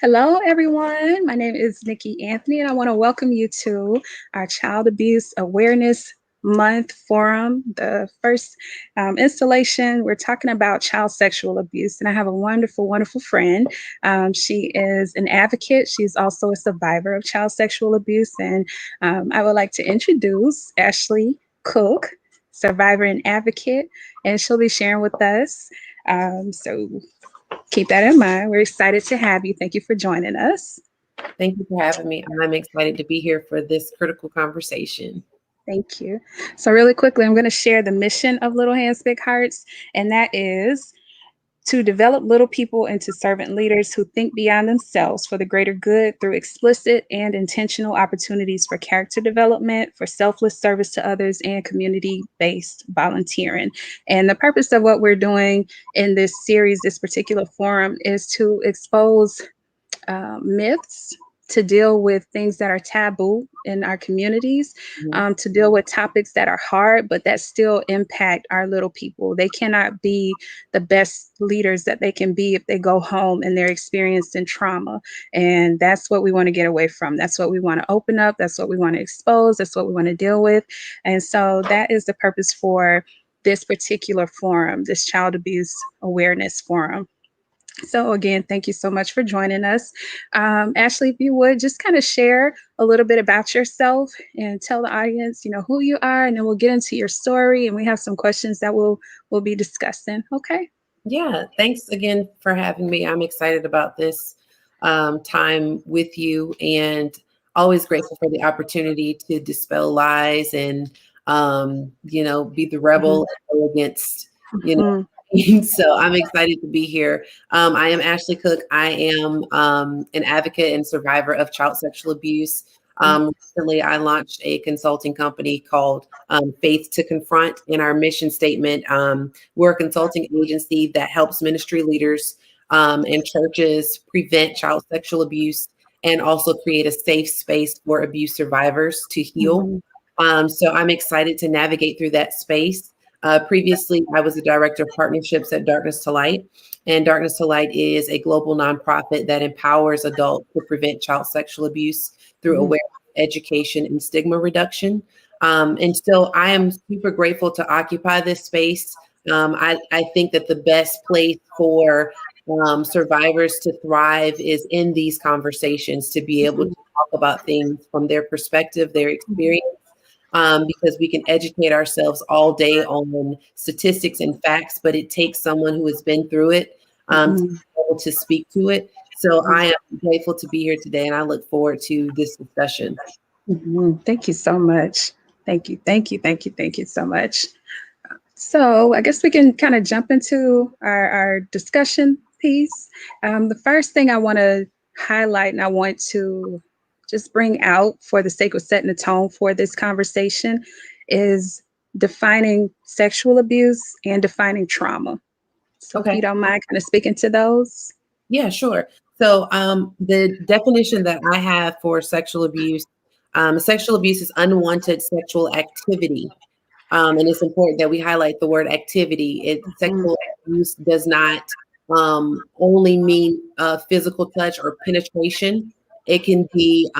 Hello, everyone. My name is Nikki Anthony, and I want to welcome you to our Child Abuse Awareness Month Forum, the first installation. We're talking about child sexual abuse, and I have a wonderful, wonderful friend. She is an advocate. She's also a survivor of child sexual abuse, and I would like to introduce Ashley Cook, survivor and advocate, and she'll be sharing with us. So keep that in mind. We're excited to have you. Thank you for joining us. Thank you for having me. I'm excited to be here for this critical conversation. Thank you. So, really quickly, I'm going to share the mission of Little Hands, Big Hearts, and that is to develop little people into servant leaders who think beyond themselves for the greater good through explicit and intentional opportunities for character development, for selfless service to others, and community-based volunteering. And the purpose of what we're doing in this series, this particular forum, is to expose myths, to deal with things that are taboo in our communities, to deal with topics that are hard, but that still impact our little people. They cannot be the best leaders that they can be if they go home and they're experiencing trauma. And that's what we want to get away from. That's what we want to open up. That's what we want to expose. That's what we want to deal with. And so that is the purpose for this particular forum, this Child Abuse Awareness Forum. So again, thank you so much for joining us. Ashley, if you would just kind of share a little bit about yourself and tell the audience, who you are, and then we'll get into your story. And we have some questions that we'll be discussing. Okay. Yeah, thanks again for having me. I'm excited about this time with you, and always grateful for the opportunity to dispel lies and be the rebel and go against So I'm excited to be here. I am Ashley Cook. I am an advocate and survivor of child sexual abuse. Recently, I launched a consulting company called Faith to Confront. In our mission statement, we're a consulting agency that helps ministry leaders and churches prevent child sexual abuse and also create a safe space for abuse survivors to heal. So I'm excited to navigate through that space. Previously, I was the director of partnerships at Darkness to Light, and Darkness to Light is a global nonprofit that empowers adults to prevent child sexual abuse through awareness, education, and stigma reduction. And so I am super grateful to occupy this space. I think that the best place for survivors to thrive is in these conversations, to be able to talk about things from their perspective, their experience, because we can educate ourselves all day on statistics and facts, but it takes someone who has been through it to be able to speak to it. So I am grateful to be here today, and I look forward to this discussion. Thank you so much. Thank you. Thank you. Thank you. Thank you so much. So I guess we can kind of jump into our discussion piece. The first thing I want to highlight and I want to just bring out for the sake of setting the tone for this conversation is defining sexual abuse and defining trauma. So if you don't mind kind of speaking to those. Yeah, sure. So the definition that I have for sexual abuse is unwanted sexual activity. And it's important that we highlight the word activity. Sexual abuse does not only mean physical touch or penetration. It can be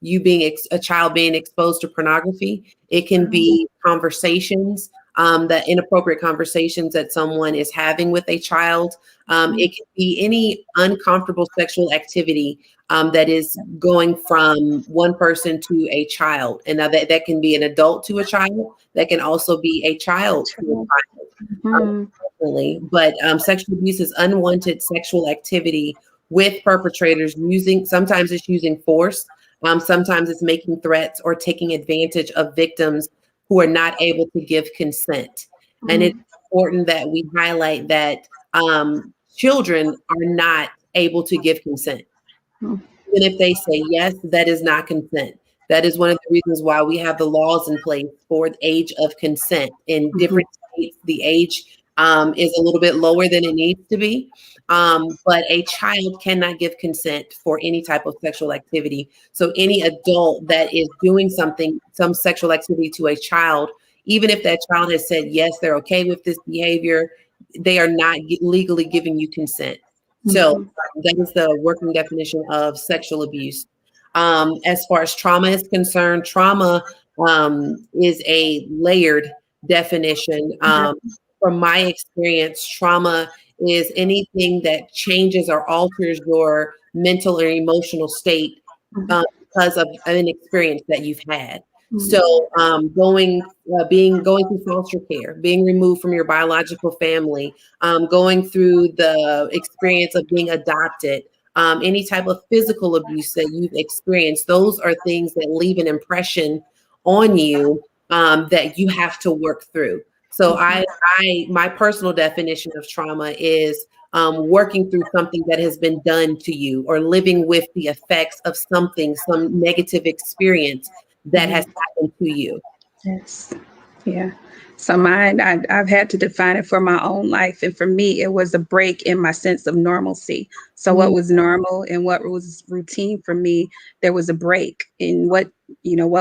you being a child being exposed to pornography. It can be conversations, that inappropriate conversations that someone is having with a child. It can be any uncomfortable sexual activity that is going from one person to a child. And now that can be an adult to a child. That can also be a child to a child. But sexual abuse is unwanted sexual activity with perpetrators sometimes it's using force, sometimes it's making threats or taking advantage of victims who are not able to give consent. And it's important that we highlight that children are not able to give consent. Even if they say yes, that is not consent. That is one of the reasons why we have the laws in place for the age of consent. In different states, the age is a little bit lower than it needs to be. But a child cannot give consent for any type of sexual activity. So any adult that is doing some sexual activity to a child, even if that child has said, yes, they're okay with this behavior, they are not legally giving you consent. So That is the working definition of sexual abuse. As far as trauma is concerned, trauma is a layered definition. From my experience, trauma is anything that changes or alters your mental or emotional state because of an experience that you've had. So, going through foster care, being removed from your biological family, going through the experience of being adopted, any type of physical abuse that you've experienced, those are things that leave an impression on you that you have to work through. So, my personal definition of trauma is working through something that has been done to you, or living with the effects of something, some negative experience that has happened to you. Yes. Yeah. So mine, I've had to define it for my own life. And for me, it was a break in my sense of normalcy. So what was normal and what was routine for me, there was a break in what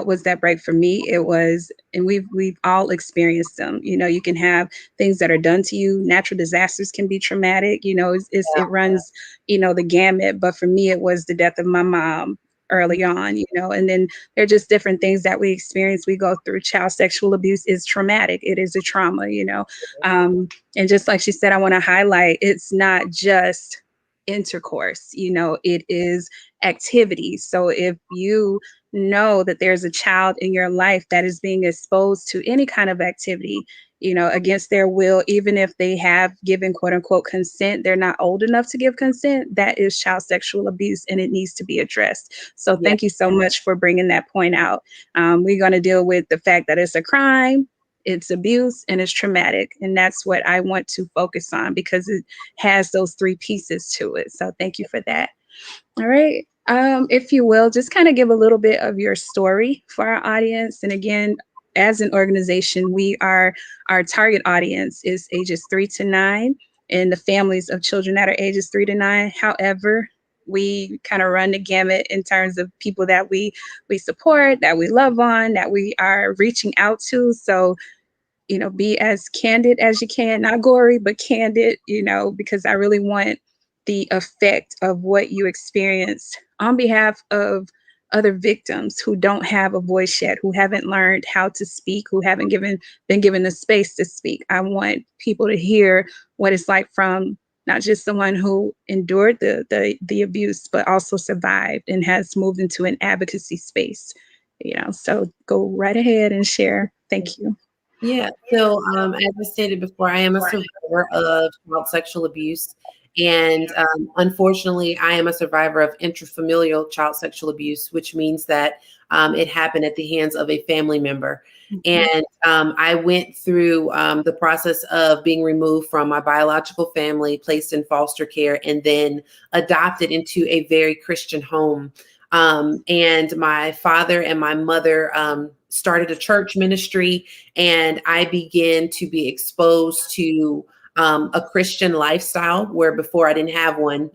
was that break for me? It was, and we've all experienced them. You can have things that are done to you. Natural disasters can be traumatic. It runs, the gamut. But for me, it was the death of my mom early on, and then they're just different things that we experience. We go through. Child sexual abuse is traumatic. It is a trauma, and just like she said, I want to highlight, it's not just intercourse, it is activities. So if you know that there's a child in your life that is being exposed to any kind of activity, against their will, even if they have given quote unquote consent, they're not old enough to give consent. That is child sexual abuse, and it needs to be addressed. So thank you so much for bringing that point out. We're going to deal with the fact that it's a crime, it's abuse, and it's traumatic. And that's what I want to focus on, because it has those three pieces to it. So thank you for that. All right. If you will, just kind of give a little bit of your story for our audience. And again, as an organization, our target audience is ages 3 to 9, and the families of children that are ages 3 to 9. However, we kind of run the gamut in terms of people that we support, that we love on, that we are reaching out to. So, be as candid as you can, not gory, but candid, because I really want the effect of what you experienced on behalf of other victims who don't have a voice yet, who haven't learned how to speak, who haven't been given the space to speak. I want people to hear what it's like from not just someone who endured the abuse, but also survived and has moved into an advocacy space. So go right ahead and share. Thank you. Yeah. So, as I stated before, I am a survivor of child sexual abuse. And unfortunately, I am a survivor of intrafamilial child sexual abuse, which means that it happened at the hands of a family member. And I went through the process of being removed from my biological family, placed in foster care, and then adopted into a very Christian home. And my father and my mother started a church ministry, and I began to be exposed to a Christian lifestyle, where before I didn't have one.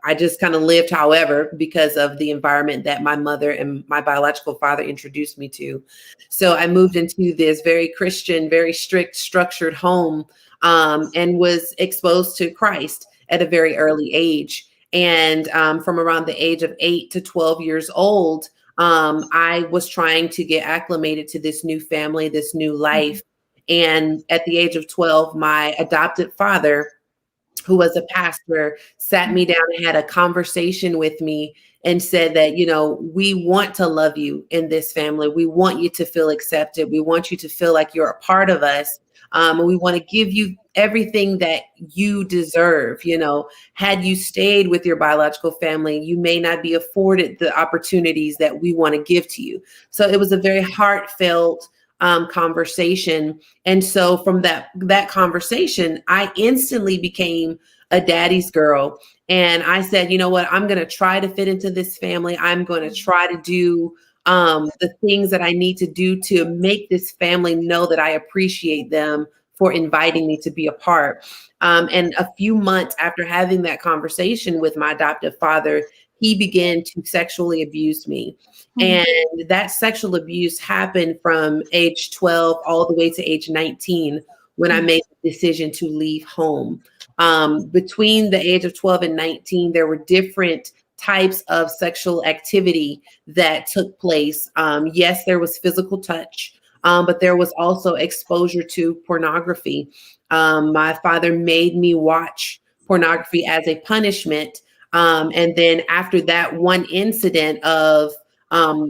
I just kind of lived however, because of the environment that my mother and my biological father introduced me to. So I moved into this very Christian, very strict, structured home, and was exposed to Christ at a very early age. And from around the age of 8 to 12 years old, I was trying to get acclimated to this new family, this new life. And at the age of 12, my adopted father, who was a pastor, sat me down and had a conversation with me and said that, we want to love you in this family. We want you to feel accepted. We want you to feel like you're a part of us. And we want to give you everything that you deserve. Had you stayed with your biological family, you may not be afforded the opportunities that we want to give to you. So it was a very heartfelt conversation. And so from that conversation, I instantly became a daddy's girl. And I said, you know what, I'm going to try to fit into this family. I'm going to try to do the things that I need to do to make this family know that I appreciate them for inviting me to be a part. And a few months after having that conversation with my adoptive father, he began to sexually abuse me. And that sexual abuse happened from age 12 all the way to age 19, when I made the decision to leave home. Between the age of 12 and 19, there were different types of sexual activity that took place. Yes, there was physical touch, but there was also exposure to pornography. My father made me watch pornography as a punishment. And then after that one incident of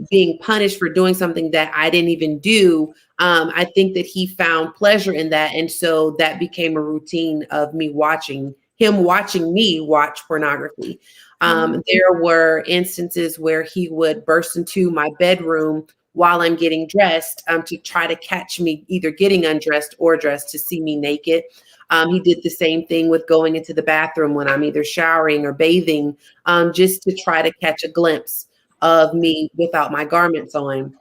being punished for doing something that I didn't even do, I think that he found pleasure in that. And so that became a routine of him watching me watch pornography. There were instances where he would burst into my bedroom while I'm getting dressed to try to catch me either getting undressed or dressed to see me naked. He did the same thing with going into the bathroom when I'm either showering or bathing, just to try to catch a glimpse of me without my garments on.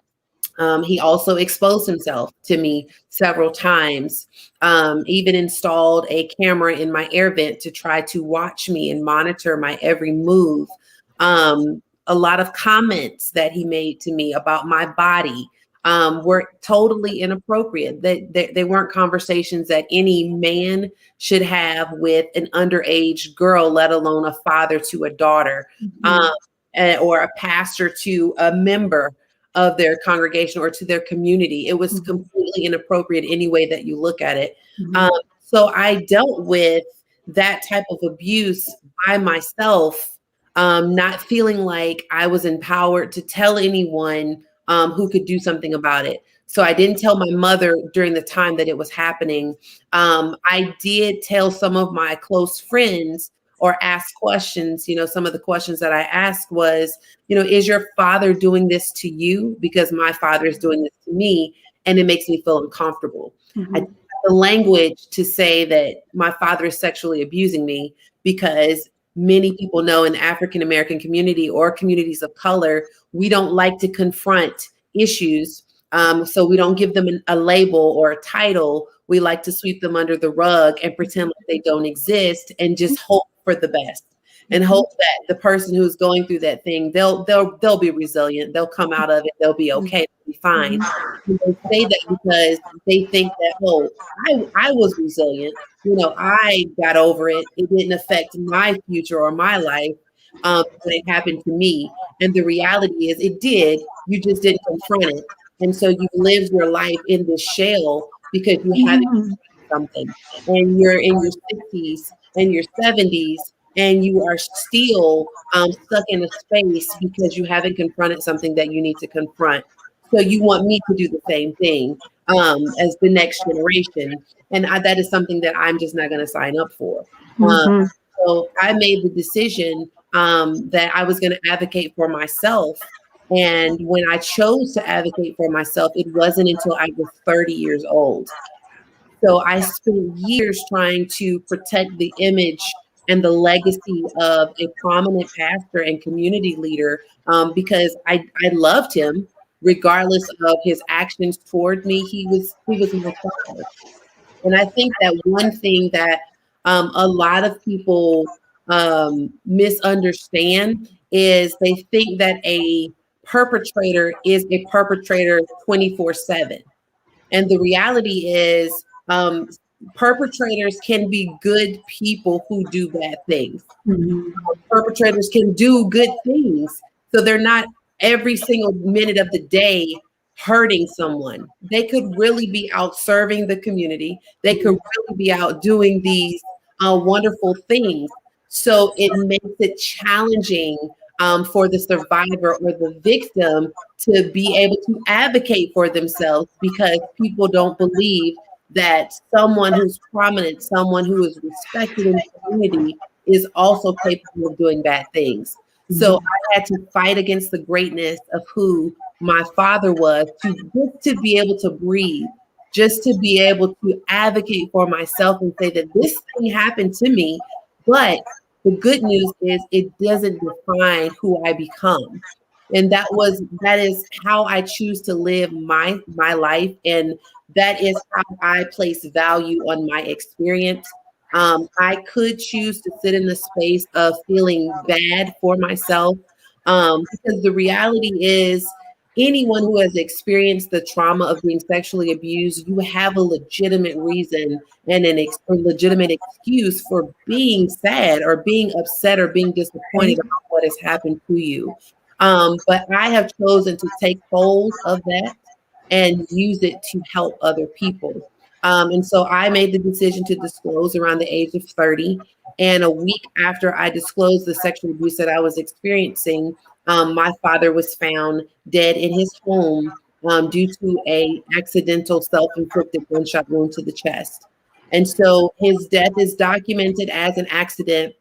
He also exposed himself to me several times, even installed a camera in my air vent to try to watch me and monitor my every move. A lot of comments that he made to me about my body were totally inappropriate. They weren't conversations that any man should have with an underage girl, let alone a father to a daughter, or a pastor to a member of their congregation or to their community. It was completely inappropriate any way that you look at it. So I dealt with that type of abuse by myself, not feeling like I was empowered to tell anyone who could do something about it. So I didn't tell my mother during the time that it was happening. I did tell some of my close friends or ask questions. Some of the questions that I asked was, is your father doing this to you? Because my father is doing this to me, and it makes me feel uncomfortable. I have the language to say that my father is sexually abusing me, because many people know in the African American community or communities of color, we don't like to confront issues. So we don't give them a label or a title. We like to sweep them under the rug and pretend like they don't exist and just hope for the best and hope that the person who's going through that thing, they'll be resilient. They'll come out of it. They'll be okay. They'll be fine. And they say that because they think that, oh, I was resilient. I got over it. It didn't affect my future or my life when it happened to me. And the reality is it did. You just didn't confront it. And so you lived your life in this shell because you haven't something, and you're in your 60s and your 70s, and you are still stuck in a space because you haven't confronted something that you need to confront. So you want me to do the same thing as the next generation. And that is something that I'm just not going to sign up for. So I made the decision that I was going to advocate for myself. And when I chose to advocate for myself, it wasn't until I was 30 years old. So I spent years trying to protect the image and the legacy of a prominent pastor and community leader, because I loved him regardless of his actions toward me. He was my father. And I think that one thing that a lot of people misunderstand is they think that a perpetrator is a perpetrator 24/7. And the reality is perpetrators can be good people who do bad things. Perpetrators can do good things. So they're not every single minute of the day hurting someone. They could really be out serving the community. They could really be out doing these wonderful things. So it makes it challenging for the survivor or the victim to be able to advocate for themselves, because people don't believe that someone who's prominent, someone who is respected in the community, is also capable of doing bad things. So I had to fight against the greatness of who my father was, just to be able to breathe, just to be able to advocate for myself and say that this thing happened to me, but the good news is it doesn't define who I become. And that is how I choose to live my life. And that is how I place value on my experience. I could choose to sit in the space of feeling bad for myself, because the reality is anyone who has experienced the trauma of being sexually abused, you have a legitimate reason and a legitimate excuse for being sad or being upset or being disappointed about what has happened to you. But I have chosen to take hold of that and use it to help other people. And so I made the decision to disclose around the age of 30. And a week after I disclosed the sexual abuse that I was experiencing, my father was found dead in his home due to a accidental self-inflicted gunshot wound to the chest. And so his death is documented as an accident.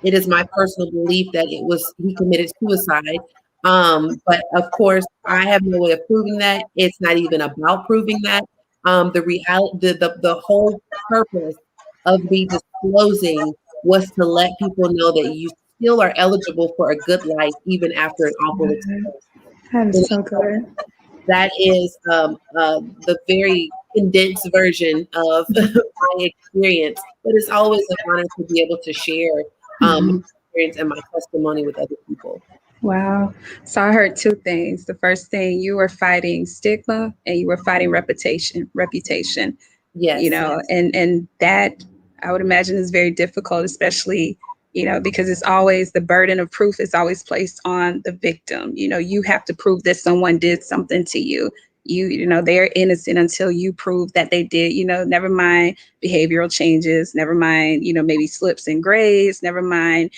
It is my personal belief that he committed suicide. But of course, I have no way of proving that. It's not even about proving that. The reality, the whole purpose of me disclosing was to let people know that you still are eligible for a good life even after an awful experience. That is so good. That is the very condensed version of my experience, but it's always an honor to be able to share my experience and my testimony with other people. Wow. So I heard two things. The first thing, you were fighting stigma and you were fighting reputation, Yes. and that I would imagine is very difficult, especially, because it's always the burden of proof is always placed on the victim. You have to prove that someone did something to you. They're innocent until you prove that they did, never mind behavioral changes, never mind, maybe slips and grades, never mind,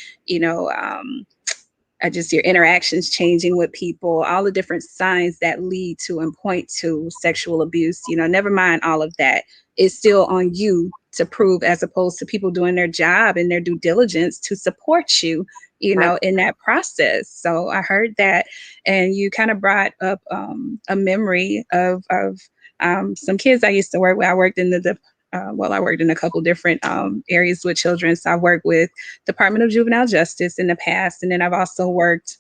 just your interactions changing with people, all the different signs that lead to and point to sexual abuse, never mind all of that. It's still on you to prove, as opposed to people doing their job and their due diligence to support you, Right. in that process. So I heard that. And you kind of brought up a memory of some kids I used to work with. I worked in I worked in a couple different areas with children. So I worked with Department of Juvenile Justice in the past, and then I've also worked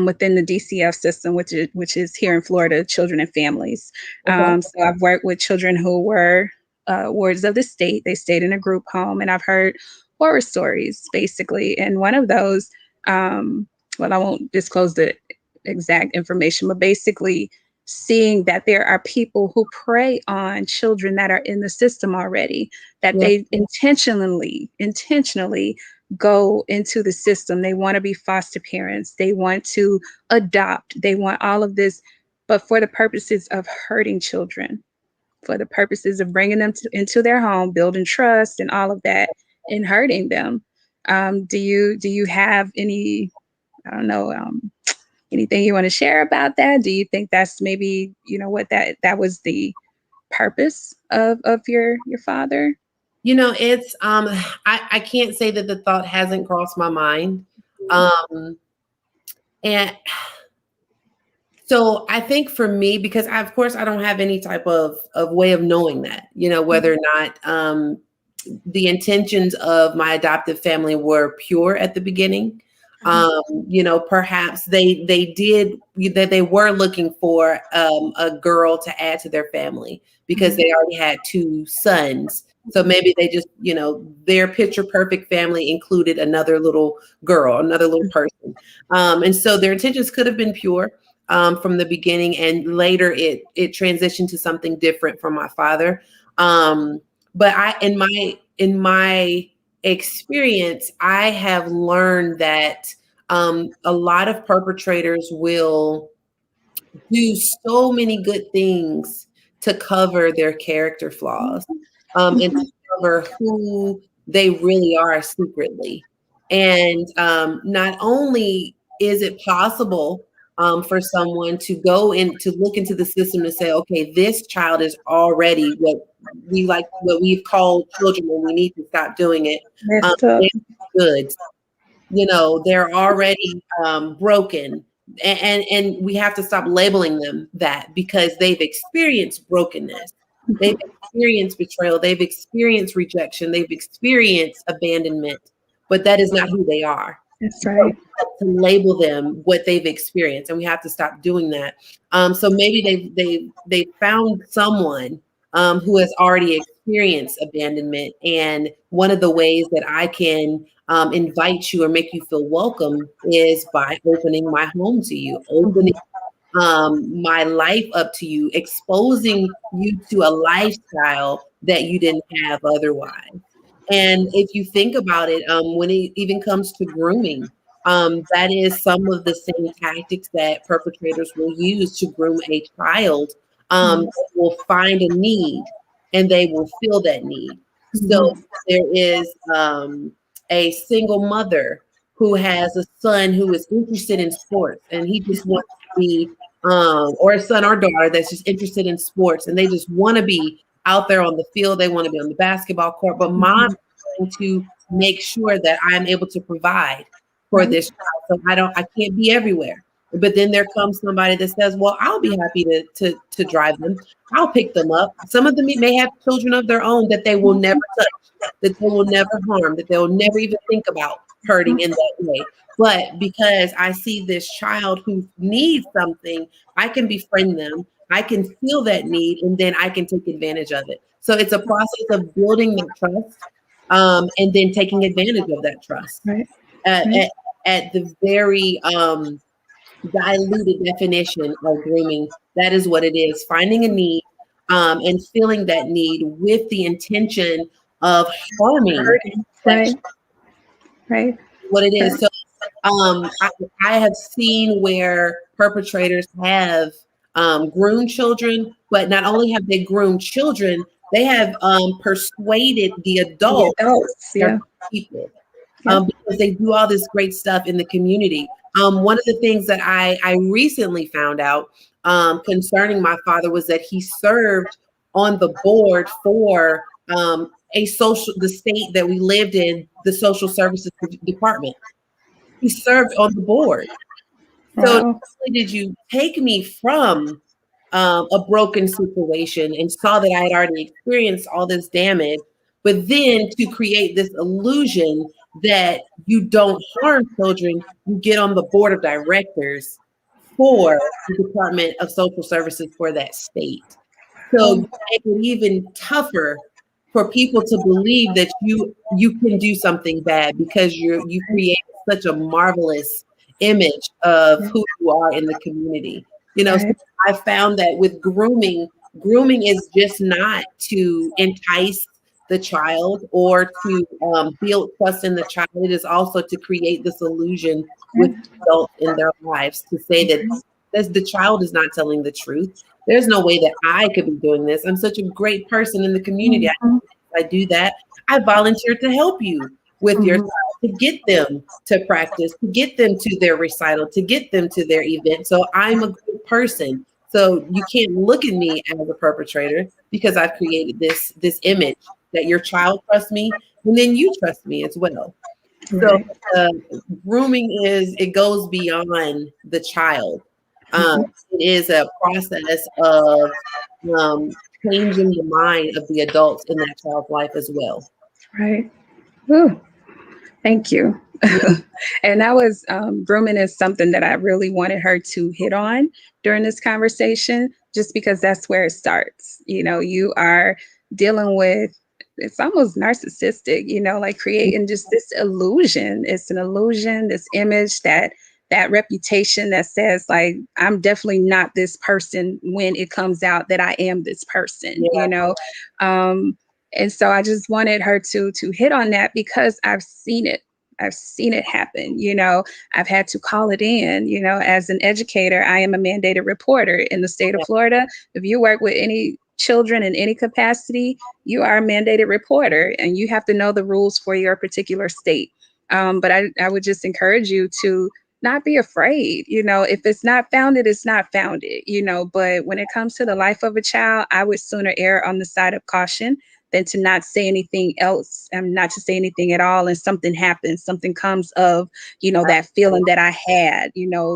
within the DCF system, which is here in Florida, Children and Families. Okay. So I've worked with children who were wards of the state. They stayed in a group home, and I've heard horror stories, basically. And one of those, I won't disclose the exact information, but basically seeing that there are people who prey on children that are in the system already, that Yeah. they intentionally go into the system. They want to be foster parents. They want to adopt. They want all of this, but for the purposes of hurting children, for the purposes of bringing them into their home, building trust and all of that, and hurting them. Do you have any, I don't know, anything you want to share about that? Do you think that's maybe, what that was the purpose of your father? It's I can't say that the thought hasn't crossed my mind. And so I think for me, because of course I don't have any type of way of knowing that, whether or not the intentions of my adoptive family were pure at the beginning. Perhaps they did that. They were looking for a girl to add to their family because they already had two sons. So maybe they just, their picture perfect family included another little girl, another little person. And so their intentions could have been pure from the beginning, and later it transitioned to something different from my father. But in my experience, I have learned that a lot of perpetrators will do so many good things to cover their character flaws, and to cover who they really are secretly. And not only is it possible for someone to go in to look into the system and say, okay, this child is already what we've called children, and we need to stop doing it. Messed up. Good. They're already broken, and we have to stop labeling them that, because they've experienced brokenness, they've experienced betrayal, they've experienced rejection, they've experienced abandonment, but that is not who they are. That's right. To label them what they've experienced, and we have to stop doing that. So maybe they found someone who has already experienced abandonment, and one of the ways that I can invite you or make you feel welcome is by opening my home to you, opening my life up to you, exposing you to a lifestyle that you didn't have otherwise. And if you think about it, when it even comes to grooming, that is some of the same tactics that perpetrators will use to groom a child. Mhm. They will find a need and they will fill that need. So Mhm. there is a single mother who has a son who is interested in sports and he just wants to be, or a son or daughter that's just interested in sports and they just want to be out there on the field. They want to be on the basketball court, but mom Mhm. is trying to make sure that I'm able to provide for Right. this child. So I can't be everywhere. But then there comes somebody that says, well, I'll be happy to drive them. I'll pick them up. Some of them may have children of their own that they will never touch, that they will never harm, that they'll never even think about hurting in that way. But because I see this child who needs something, I can befriend them. I can feel that need, and then I can take advantage of it. So it's a process of building that trust, and then taking advantage of that trust. Right. At, Right. at, at the very diluted definition of grooming, that is what it is: finding a need, and filling that need with the intention of harming. Hurting. That's Right. Right. what it is. Right. So I have seen where perpetrators have groomed children, but not only have they groomed children, they have persuaded the The adults adults. they're Yeah. people, Yep. because they do all this great stuff in the community. One of the things that I recently found out concerning my father was that he served on the board for the state that we lived in, the social services department. He served on the board. So not Wow. only did you take me from a broken situation and saw that I had already experienced all this damage, but then to create this illusion that you don't harm children, you get on the board of directors for the Department of Social Services for that state. So Oh, you make it even tougher for people to believe that you can do something bad because you right. create such a marvelous image of Yeah. who you are in the community. So Right. I found that with grooming is just not to entice the child or to build trust in the child. It is also to create this illusion with Yeah. adults in their lives to say that the child is not telling the truth. There's no way that I could be doing this. I'm such a great person in the community. Mhm. I do that. I volunteer to help you with your Mhm. child, to get them to practice, to get them to their recital, to get them to their event. So I'm a good person. So you can't look at me as a perpetrator because I've created this image that your child trusts me, and then you trust me as well. So Right. uh, grooming it goes beyond the child. Um, Mhm. it is a process of um, changing the mind of the adults in that child's life as well. Right. Ooh, thank you. Yeah, And that was grooming is something that I really wanted her to hit on during this conversation, just because that's where it starts. You are dealing with it's almost narcissistic, like creating just this illusion. It's an illusion, this image that reputation that says like I'm definitely not this person when it comes out that I am this person. yeah, Um, and so I just wanted her to hit on that because I've seen it. I've seen it happen. I've had to call it in. As an educator, I am a mandated reporter in the state of yeah, Florida. If you work with any children in any capacity, you are a mandated reporter and you have to know the rules for your particular state. But I would just encourage you to not be afraid. If it's not founded, it's not founded. But when it comes to the life of a child, I would sooner err on the side of caution than to not say anything else and not to say anything at all. And something happens, something comes of, that feeling that I had,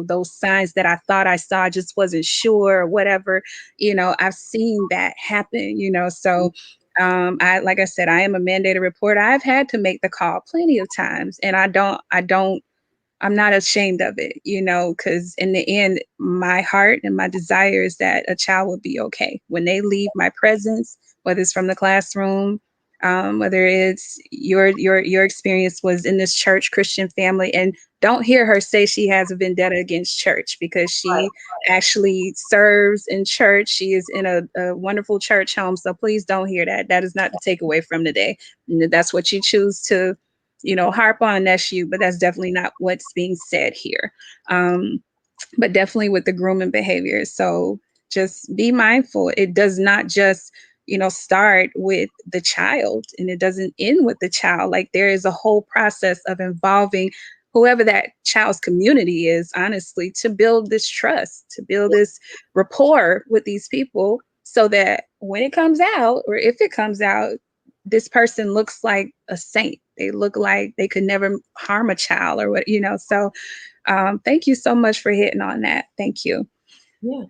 those signs that I thought I saw, just wasn't sure or whatever. I've seen that happen. So like I said, I am a mandated reporter. I've had to make the call plenty of times and I'm not ashamed of it, because in the end, my heart and my desire is that a child will be okay when they leave my presence, whether it's from the classroom, whether it's your experience was in this church Christian family, and don't hear her say she has a vendetta against church, because she actually serves in church. She is in a wonderful church home. So please don't hear that. That is not the takeaway from today. And that's what you choose to, harp on, that's you, but that's definitely not what's being said here. But definitely with the grooming behavior. So just be mindful. It does not just, start with the child, and it doesn't end with the child. Like, there is a whole process of involving whoever that child's community is, honestly, to build this trust, to build this rapport with these people, so that when it comes out, or if it comes out, this person looks like a saint. They look like they could never harm a child, or what, so thank you so much for hitting on that. Thank you. Yeah.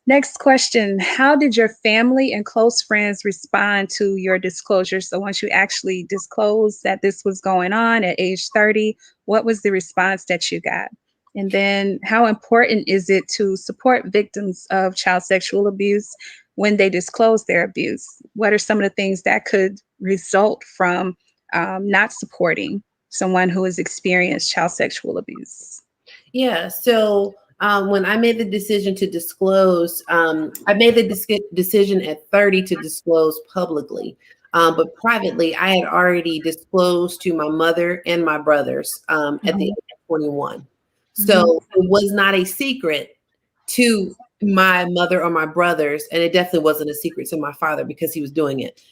Next question. How did your family and close friends respond to your disclosure? So once you actually disclosed that this was going on at age 30, what was the response that you got? And then how important is it to support victims of child sexual abuse when they disclose their abuse? What are some of the things that could result from not supporting someone who has experienced child sexual abuse? Yeah. So when I made the decision to disclose, I made the decision at 30 to disclose publicly. But privately, I had already disclosed to my mother and my brothers at the age of 21. So it was not a secret to my mother or my brothers, and it definitely wasn't a secret to my father because he was doing it.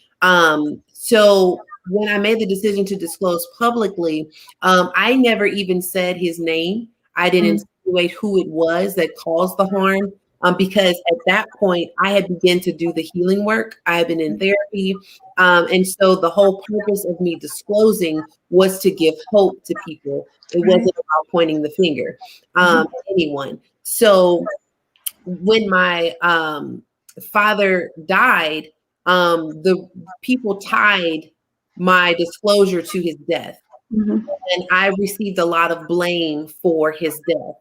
So when I made the decision to disclose publicly, I never even said his name. I didn't insinuate who it was that caused the harm, because at that point I had begun to do the healing work. I had been in therapy. And so the whole purpose of me disclosing was to give hope to people. It wasn't about pointing the finger at anyone. So when my father died, the people tied my disclosure to his death. And I received a lot of blame for his death.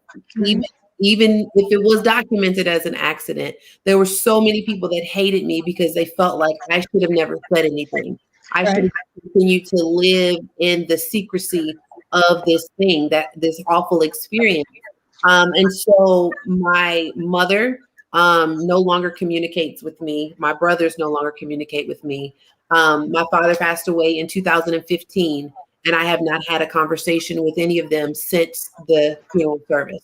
Even if it was documented as an accident, there were so many people that hated me because they felt like I should have never said anything. I should have continued to live in the secrecy of this thing, this awful experience. And so my mother no longer communicates with me. My brothers no longer communicate with me. My father passed away in 2015. And I have not had a conversation with any of them since the funeral service.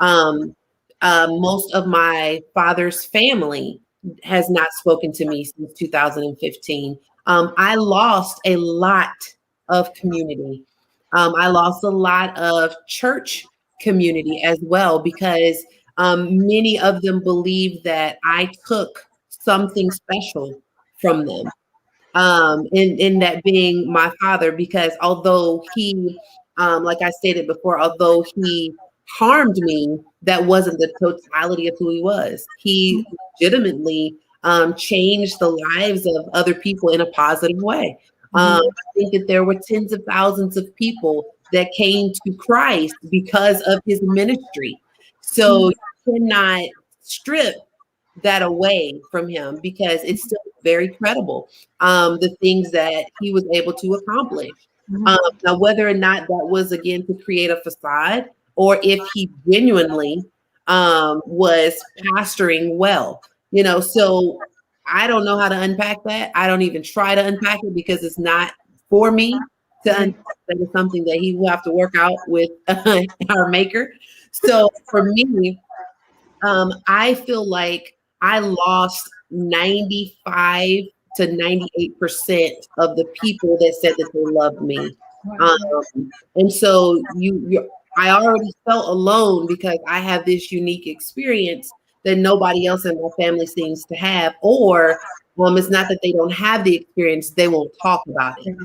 Most of my father's family has not spoken to me since 2015. I lost a lot of community. I lost a lot of church community as well, because many of them believed that I took something special from them. In that being my father, because although he, like I stated before, although he harmed me, that wasn't the totality of who he was. He legitimately changed the lives of other people in a positive way. I think that there were tens of thousands of people that came to Christ because of his ministry. So you cannot strip that away from him, because it's still very credible, the things that he was able to accomplish. Now, whether or not that was, again, to create a facade, or if he genuinely was pastoring well, so I don't know how to unpack that. I don't even try to unpack it, because it's not for me to unpack. That is something that he will have to work out with our maker. So for me, I feel like I lost 95 to 98% of the people that said that they loved me. And so I already felt alone, because I have this unique experience that nobody else in my family seems to have. Or it's not that they don't have the experience, they won't talk about it.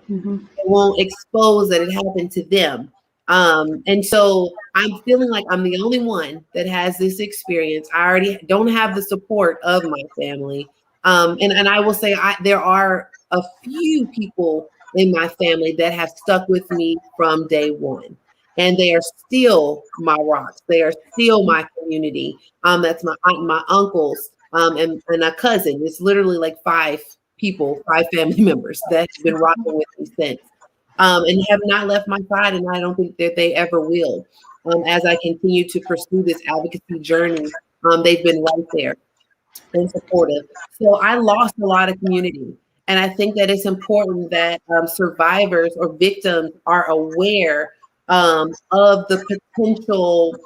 They won't expose that it happened to them. And so I'm feeling like I'm the only one that has this experience. I already don't have the support of my family. And I will say there are a few people in my family that have stuck with me from day one. And they are still my rocks. They are still my community. That's my aunt and my uncles, and a cousin. It's literally like 5 people, 5 family members that have been rocking with me since, and have not left my side, and I don't think that they ever will. As I continue to pursue this advocacy journey, they've been right there and supportive. So I lost a lot of community. And I think that it's important that survivors or victims are aware of the potential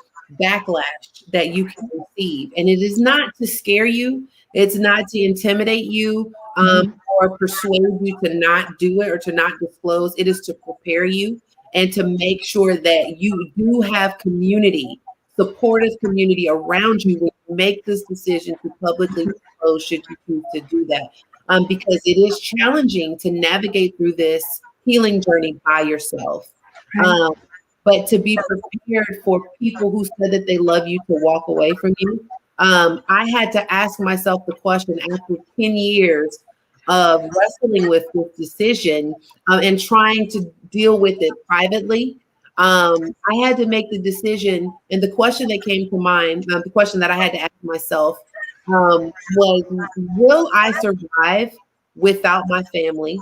backlash that you can receive. And it is not to scare you, it's not to intimidate you or persuade you to not do it or to not disclose. It is to prepare you and to make sure that you do have community, supportive community around you when you make this decision to publicly disclose should you choose to do that. Because it is challenging to navigate through this healing journey by yourself. Right. But to be prepared for people who said that they love you to walk away from you. I had to ask myself the question after 10 years of wrestling with this decision and trying to deal with it privately. I had to make the decision, and the question that came to mind, the question that I had to ask myself was, will I survive without my family?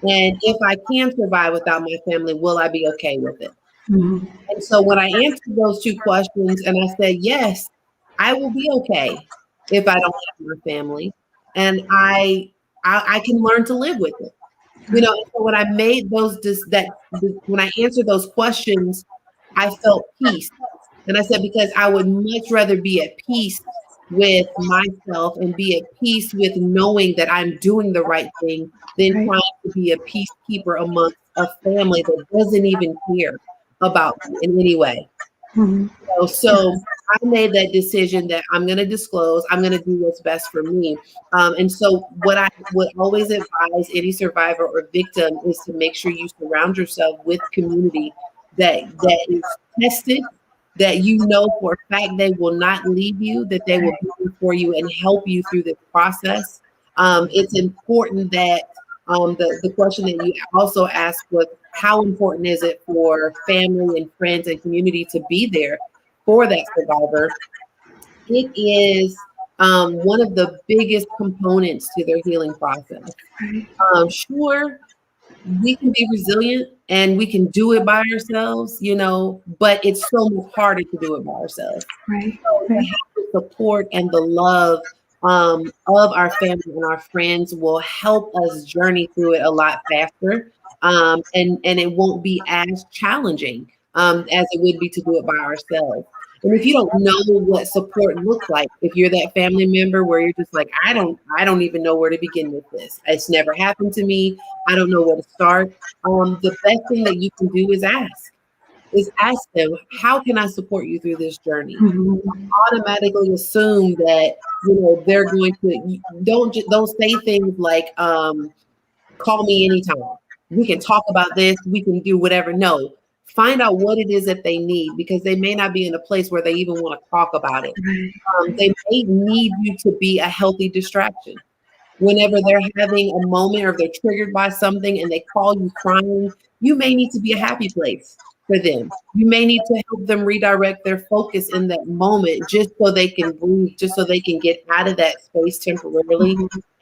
And if I can survive without my family, will I be okay with it? Mhm. And so when I answered those 2 questions and I said, yes, I will be okay if I don't have my family, and I can learn to live with it. You know, and so when I made when I answered those questions, I felt peace. And I said, because I would much rather be at peace with myself and be at peace with knowing that I'm doing the right thing than Right. trying to be a peacekeeper amongst a family that doesn't even care about me in any way. Mhm. So I made that decision that I'm going to disclose. I'm going to do what's best for me. And so what I would always advise any survivor or victim is to make sure you surround yourself with community that is tested, that you know for a fact they will not leave you, that they will be there for you and help you through this process. It's important that the question that you also asked was, how important is it for family and friends and community to be there for that survivor? It is one of the biggest components to their healing process. Right. Sure, we can be resilient and we can do it by ourselves, you know, but it's so much harder to do it by ourselves. Right. So to Right. have the support and the love of our family and our friends will help us journey through it a lot faster. And it won't be as challenging as it would be to do it by ourselves. And if you don't know what support looks like, if you're that family member where you're just like, I don't even know where to begin with this. It's never happened to me. I don't know where to start. The best thing that you can do is ask them, how can I support you through this journey? Mhm. Automatically assume that, you know, they're going to, don't say things like, call me anytime. We can talk about this. We can do whatever. No, find out what it is that they need, because they may not be in a place where they even want to talk about it. Right. They may need you to be a healthy distraction. Whenever they're having a moment or they're triggered by something and they call you crying, you may need to be a happy place for them. You may need to help them redirect their focus in that moment just so they can breathe, just so they can get out of that space temporarily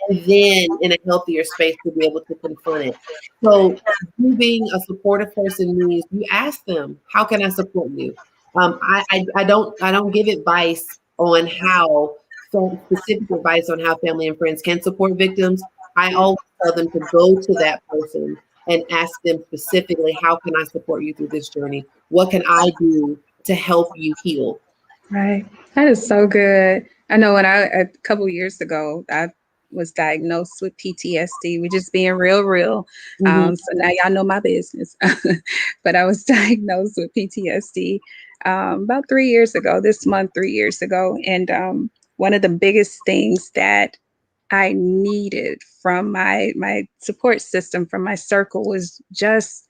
and then in a healthier space to be able to confront it. So you being a supportive person means you ask them, how can I support you? I don't give advice on how, some specific advice on how family and friends can support victims. I always tell them to go to that person and ask them specifically, how can I support you through this journey? What can I do to help you heal? Right. That is so good. I know when a couple years ago, I was diagnosed with PTSD. We're just being real. Mhm. So now y'all know my business. But I was diagnosed with PTSD about 3 years ago, this month, 3 years ago. And one of the biggest things that I needed from my support system, from my circle, was just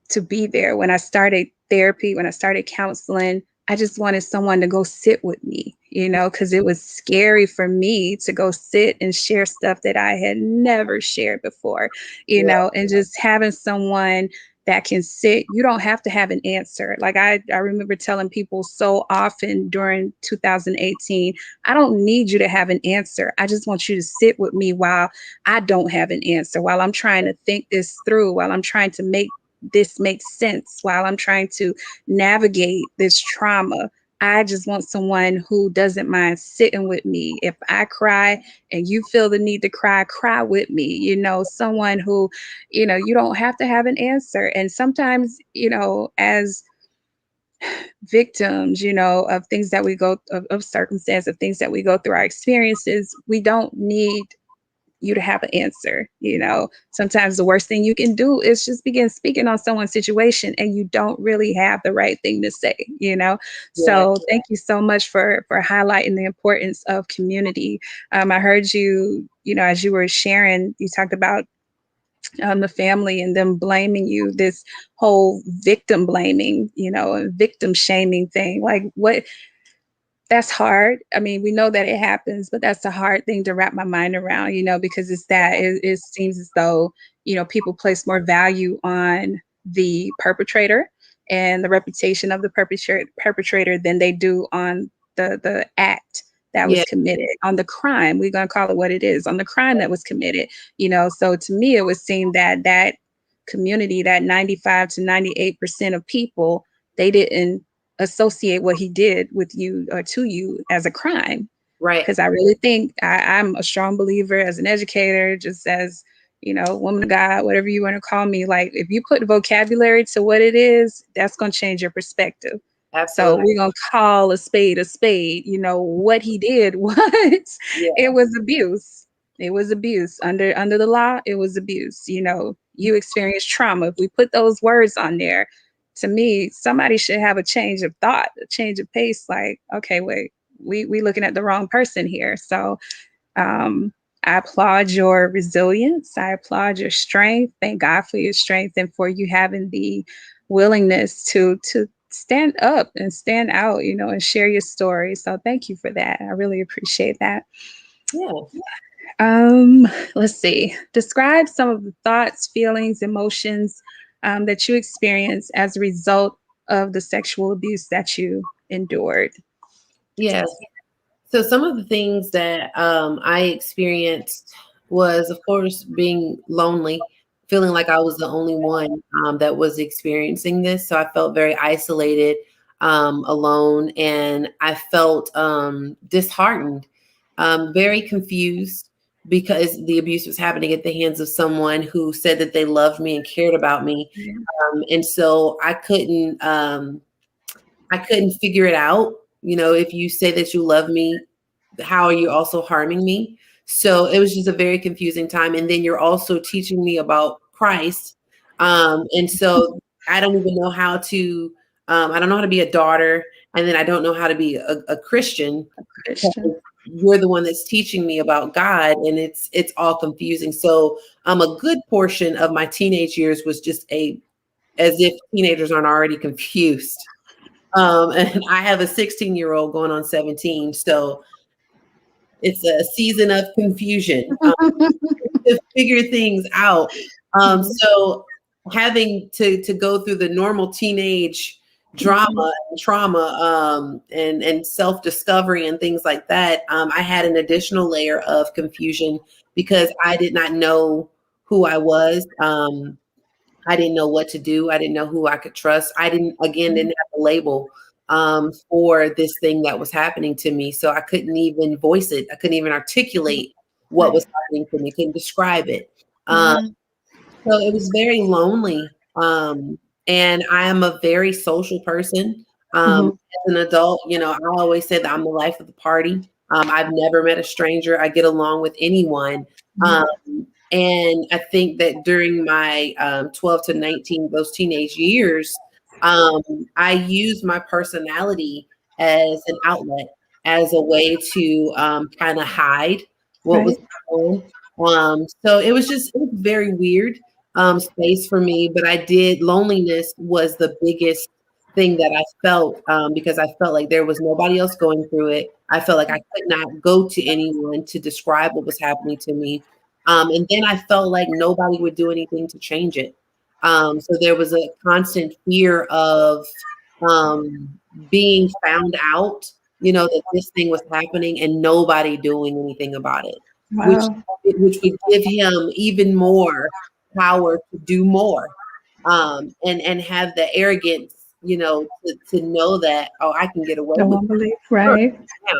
to be there. When I started therapy, when I started counseling, I just wanted someone to go sit with me, because it was scary for me to go sit and share stuff that I had never shared before, Yeah. and just having someone that can sit. You don't have to have an answer. Like I remember telling people so often during 2018, I don't need you to have an answer. I just want you to sit with me while I don't have an answer, while I'm trying to think this through, while I'm trying to make this make sense, while I'm trying to navigate this trauma. I just want someone who doesn't mind sitting with me. If I cry and you feel the need to cry, cry with me. Someone who, you don't have to have an answer. And sometimes, as victims, of things that we go of circumstance, of things that we go through, our experiences, we don't need you to have an answer. Sometimes the worst thing you can do is just begin speaking on someone's situation and you don't really have the right thing to say. Yeah. So thank you so much for highlighting the importance of community. I heard you, as you were sharing, you talked about the family and them blaming you, this whole victim blaming, victim shaming thing. Like, what? That's hard. I mean, we know that it happens, but that's a hard thing to wrap my mind around, because it seems as though, people place more value on the perpetrator and the reputation of the perpetrator than they do on the act that Yeah. was committed, on the crime. We're going to call it what it is, on the crime that was committed. So to me, it would seem that that community, that 95 to 98% of people, they didn't associate what he did with you or to you as a crime. Right. Because I really think I'm a strong believer as an educator, just as, woman of God, whatever you want to call me. Like, if you put the vocabulary to what it is, that's going to change your perspective. So Absolutely. we're going to call a spade a spade. What he did was, Yeah. it was abuse. It was abuse under the law. It was abuse. You experienced trauma. If we put those words on there, to me, somebody should have a change of thought, a change of pace. Like, okay, wait, we looking at the wrong person here. So I applaud your resilience. I applaud your strength. Thank God for your strength and for you having the willingness to stand up and stand out, and share your story. So thank you for that. I really appreciate that. Yeah. Let's see. Describe some of the thoughts, feelings, emotions that you experienced as a result of the sexual abuse that you endured. Yes. So some of the things that I experienced was, of course, being lonely, feeling like I was the only one that was experiencing this. So I felt very isolated, alone, and I felt disheartened, very confused because the abuse was happening at the hands of someone who said that they loved me and cared about me, and so I couldn't figure it out. If you say that you love me, how are you also harming me? So it was just a very confusing time. And then you're also teaching me about Christ. And so I don't even know how to, I don't know how to be a daughter. And then I don't know how to be a Christian. Christian. You're the one that's teaching me about God, and it's all confusing. So a good portion of my teenage years was just as if teenagers aren't already confused. And I have a 16-year-old going on 17. So it's a season of confusion, to figure things out. Mhm. So having to go through the normal teenage drama and trauma, and self-discovery and things like that, I had an additional layer of confusion because I did not know who I was. I didn't know what to do. I didn't know who I could trust. I didn't have a label for this thing that was happening to me. So I couldn't even voice it. I couldn't even articulate what was happening to me. Couldn't describe it. Um, Mhm. so it was very lonely. And I am a very social person. Mhm. As an adult, I always say that I'm the life of the party. I've never met a stranger. I get along with anyone. Mhm. Um, and I think that during my 12 to 19, those teenage years, um, I used my personality as an outlet, as a way to kind of hide what was Right. going on. So it was very weird space for me, but loneliness was the biggest thing that I felt, because I felt like there was nobody else going through it. I felt like I could not go to anyone to describe what was happening to me. And then I felt like nobody would do anything to change it. So there was a constant fear of being found out, that this thing was happening and nobody doing anything about it, which Wow. which would give him even more power to do more, and have the arrogance, to know that, oh, I can get away I with won't believe, it right?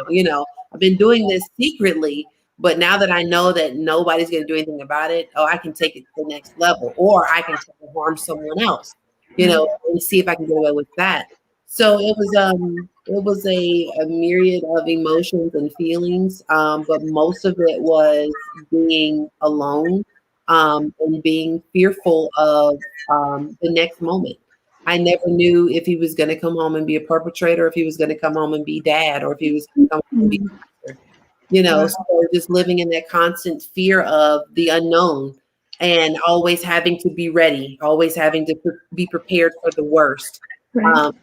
now. I've been doing this secretly, but now that I know that nobody's going to do anything about it, oh, I can take it to the next level, or I can try to harm someone else, and see if I can get away with that. So it was a myriad of emotions and feelings, but most of it was being alone, and being fearful of the next moment. I never knew if he was going to come home and be a perpetrator, if he was going to come home and be dad, or if he was going to come home and be Mm. sister. Wow. So just living in that constant fear of the unknown, and always having to be ready, always having to be prepared for the worst. Right. Um,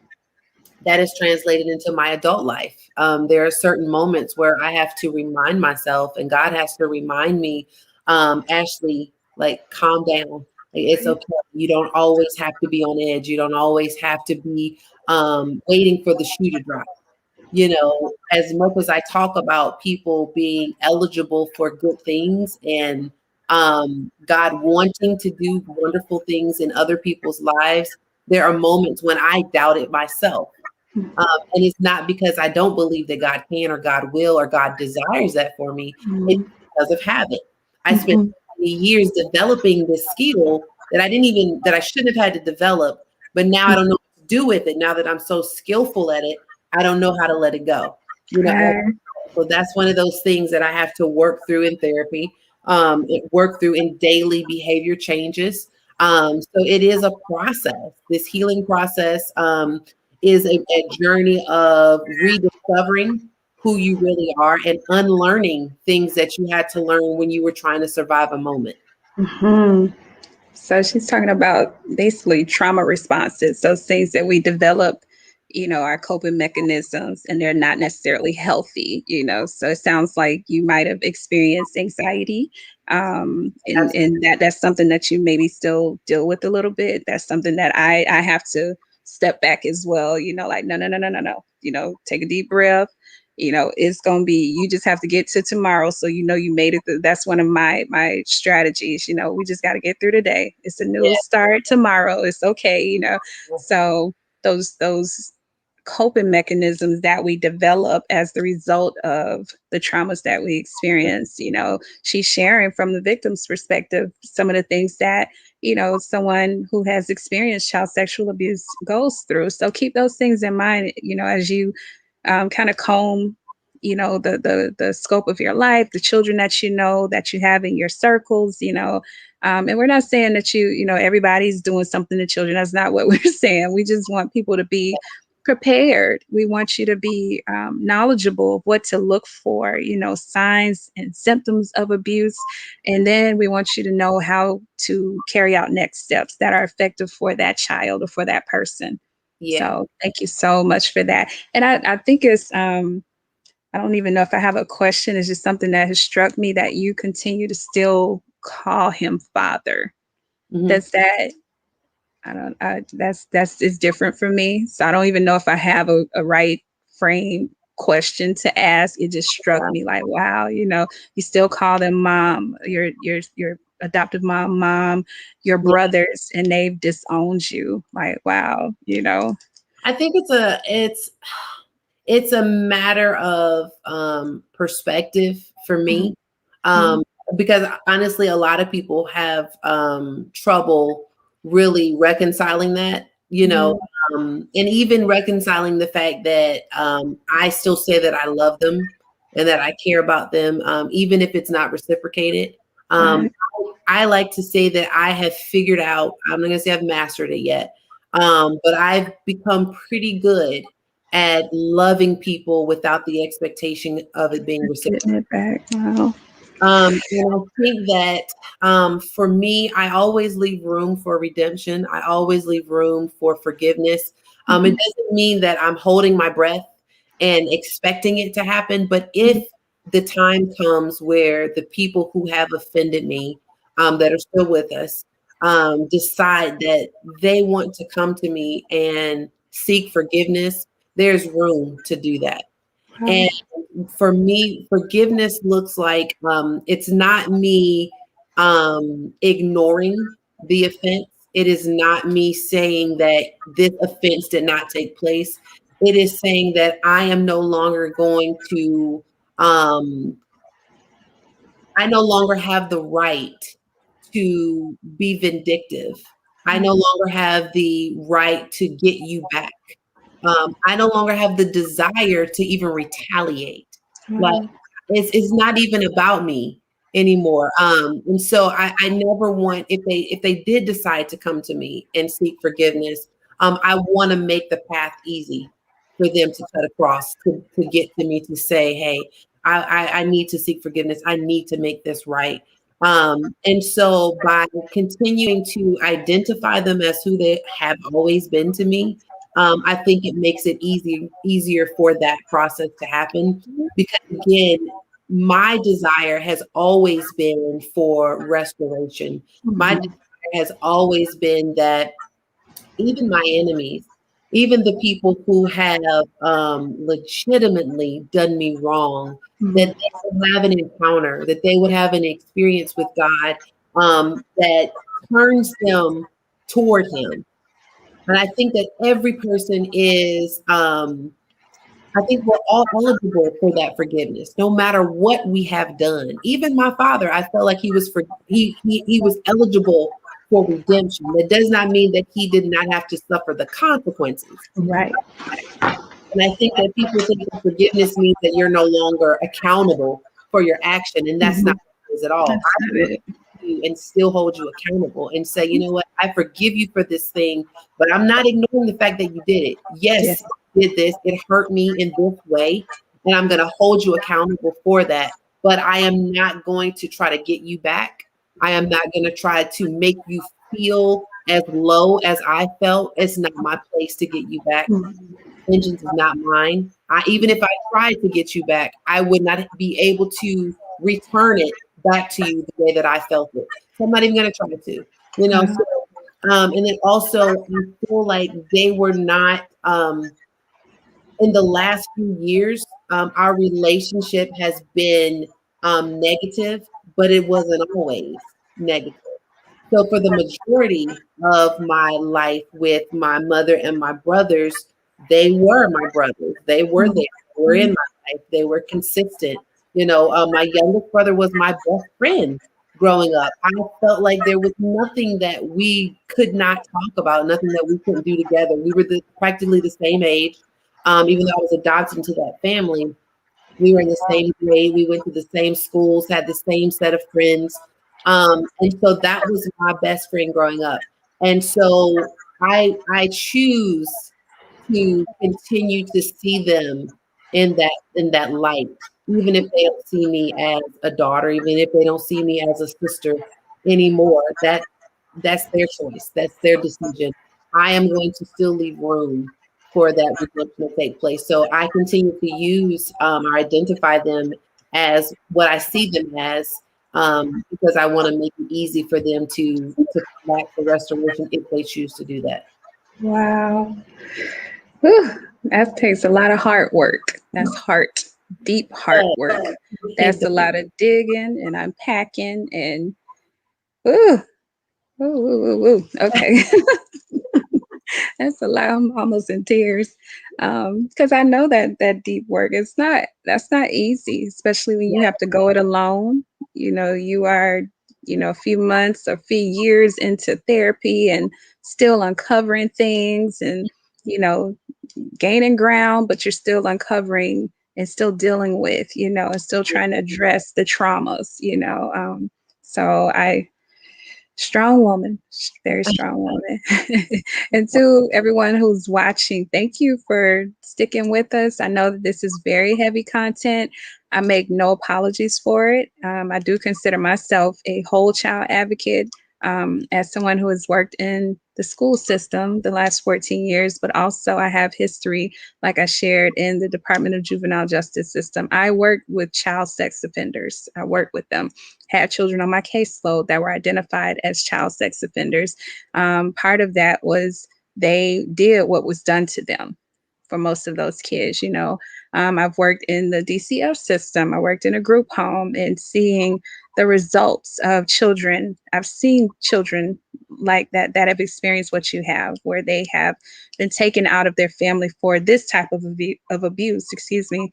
that is translated into my adult life. There are certain moments where I have to remind myself, and God has to remind me, Ashley, like, calm down. Like, it's okay. You don't always have to be on edge. You don't always have to be waiting for the shoe to drop. As much as I talk about people being eligible for good things, and God wanting to do wonderful things in other people's lives, there are moments when I doubt it myself. And it's not because I don't believe that God can, or God will, or God desires that for me. It's Mm. because of habit. I spent Mhm. many years developing this skill that I shouldn't have had to develop, but now I don't know what to do with it. Now that I'm so skillful at it, I don't know how to let it go. You know, Right. so that's one of those things that I have to work through in therapy, work through in daily behavior changes. So it is a process. This healing process is a journey of rediscovering who you really are, and unlearning things that you had to learn when you were trying to survive a moment. Mhm. So she's talking about basically trauma responses, those things that we develop, our coping mechanisms, and they're not necessarily healthy. So it sounds like you might have experienced anxiety, and that's something that you maybe still deal with a little bit. That's something that I have to step back as well. Like, no, no, no, no, no, no. Take a deep breath. It's gonna be, you just have to get to tomorrow, so you made it that's one of my strategies. We just got to get through today. It's a new Yeah. start tomorrow. It's okay. So those coping mechanisms that we develop as the result of the traumas that we experience. She's sharing from the victim's perspective some of the things that someone who has experienced child sexual abuse goes through. So keep those things in mind, as you kind of comb the scope of your life, the children that you have in your circles. And we're not saying that everybody's doing something to children. That's not what we're saying. We just want people to be prepared. We want you to be knowledgeable of what to look for, signs and symptoms of abuse. And then we want you to know how to carry out next steps that are effective for that child or for that person. Yeah. So thank you so much for that. And I think it's I don't even know if I have a question. It's just something that has struck me, that you continue to still call him father. Mhm. Does that I don't that's is different for me. So I don't even know if I have a right frame question to ask. It just struck me like, wow, you still call them mom, your adoptive mom, your Yeah. brothers, and they've disowned you. Like, wow. I think it's a matter of perspective for Mhm, me, mhm, um, because honestly, a lot of people have trouble really reconciling that, mhm, and even reconciling the fact that I still say that I love them and that I care about them, even if it's not reciprocated. Um, right. I like to say that I have figured out, I'm not going to say I've mastered it yet, but I've become pretty good at loving people without the expectation of it being Getting reciprocated. it back. Wow. And I think that for me, I always leave room for redemption. I always leave room for forgiveness. It Mhm, doesn't mean that I'm holding my breath and expecting it to happen, but mhm, if the time comes where the people who have offended me, that are still with us, decide that they want to come to me and seek forgiveness, there's room to do that. Wow. And for me, forgiveness looks like it's not me ignoring the offense. It is not me saying that this offense did not take place. It is saying that I am no longer going to, I no longer have the right to be vindictive. I no longer have the right to get you back. I no longer have the desire to even retaliate. Like Wow. it's not even about me anymore. And so I never want if they did decide to come to me and seek forgiveness, I want to make the path easy for them to cut across to get to me to say, hey, I need to seek forgiveness. I need to make this right. And so by continuing to identify them as who they have always been to me, I think it makes it easier for that process to happen because again, my desire has always been for restoration. My Mhm. desire has always been that even my enemies, even the people who have legitimately done me wrong, that Mhm. they would have an encounter, that they would have an experience with God that turns them toward Him. And I think that every person is, I think we're all eligible for that forgiveness, no matter what we have done. Even my father, I felt like he was he was eligible for redemption. That does not mean that he did not have to suffer the consequences. Right. And I think that people think that forgiveness means that you're no longer accountable for your action, and that's not Mhm. what it is at all. That's I not can it. you and still hold you accountable and say, you know what, I forgive you for this thing, but I'm not ignoring the fact that you did it. Yeah. Yes, you did this. It hurt me in this way, and I'm going to hold you accountable for that. But I am not going to try to get you back. I am not going to try to make you feel as low as I felt. It's not my place to get you back. Mhm. Vengeance is not mine. Even if I tried to get you back, I would not be able to return it back to you the way that I felt it. So I'm not even going to try to, you know. Wow. So, and then also, I feel like they were not in the last few years. Our relationship has been negative, but it wasn't always negative. So for the majority of my life with my mother and my brothers, they were my brothers. They were there. Mhm. They were in my life. They were consistent. You know, my youngest brother was my best friend growing up. I felt like there was nothing that we could not talk about, nothing that we couldn't do together. We were practically the same age. Even though I was adopted into that family, we were in the same grade. We went to the same schools, had the same set of friends. And so that was my best friend growing up. And so I choose to continue to see them in that light, even if they don't see me as a daughter, even if they don't see me as a sister anymore. That's their choice. That's their decision. I am going to still leave room for that redemption to take place. So I continue to use or identify them as what I see them as because I want to make it easy for them to come back for restoration if they choose to do that. Wow. Whew. That takes a lot of hard work. That's heart, deep heart work. It That's a lot of digging and unpacking and ooh, ooh, ooh, ooh, ooh. Okay. That's a lot. I'm almost in tears because I know that that deep work is not that's not easy, especially when you have to go it alone. You know, you are a few months or few years into therapy and still uncovering things and you know gaining ground, but you're still uncovering and still dealing with and still trying to address the traumas. So I strong woman, very strong woman. And to everyone who's watching, thank you for sticking with us. I know that this is very heavy content. I make no apologies for it. I do consider myself a whole child advocate. As someone who has worked in the school system the last 14 years, but also I have history, like I shared, in the Department of Juvenile Justice System. I worked with child sex offenders. I worked with them, had children on my caseload that were identified as child sex offenders. Part of that was they did what was done to them for most of those kids, you know. I've worked in the DCF system. I worked in a group home and seeing the results of children. I've seen children like that have experienced what you have, where they have been taken out of their family for this type of abuse, excuse me,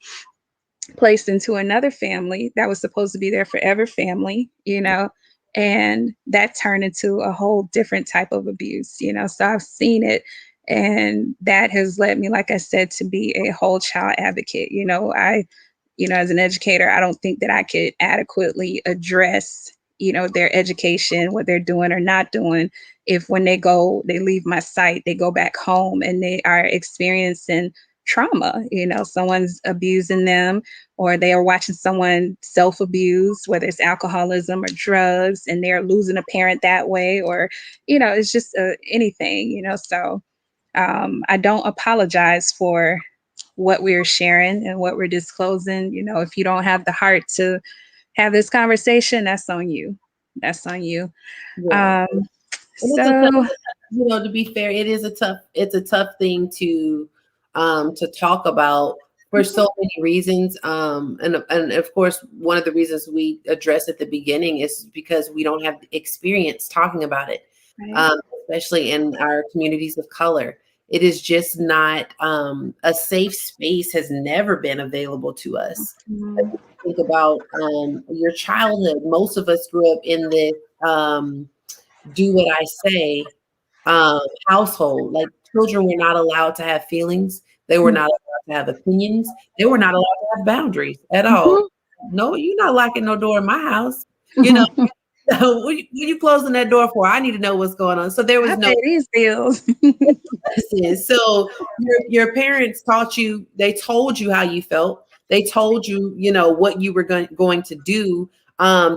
placed into another family that was supposed to be their forever family, you know, and that turned into a whole different type of abuse, you know. So I've seen it. And that has led me, like I said, to be a whole child advocate. As an educator, I don't think that I could adequately address, their education, what they're doing or not doing, if when they leave my site, they go back home and they are experiencing trauma, someone's abusing them, or they are watching someone self-abuse, whether it's alcoholism or drugs, and they're losing a parent that way, or, it's just anything, so I don't apologize for what we're sharing and what we're disclosing. If you don't have the heart to have this conversation, that's on you. That's on you. Yeah. And it's a So tough, to be fair, it's a tough thing to talk about for so many reasons. And of course, one of the reasons we address at the beginning is because we don't have experience talking about it, right. especially in our communities of color. It is just not a safe space, has never been available to us. Mhm. Think about your childhood. Most of us grew up in this do what I say household. Like, children were not allowed to have feelings. They were not allowed to have opinions. They were not allowed to have boundaries at all. No, you're not locking no door in my house. You know, what you closing that door for? I need to know what's going on. So there was I no pay these bills. So your parents taught you, they told you how you felt. They told you, what you were going to do.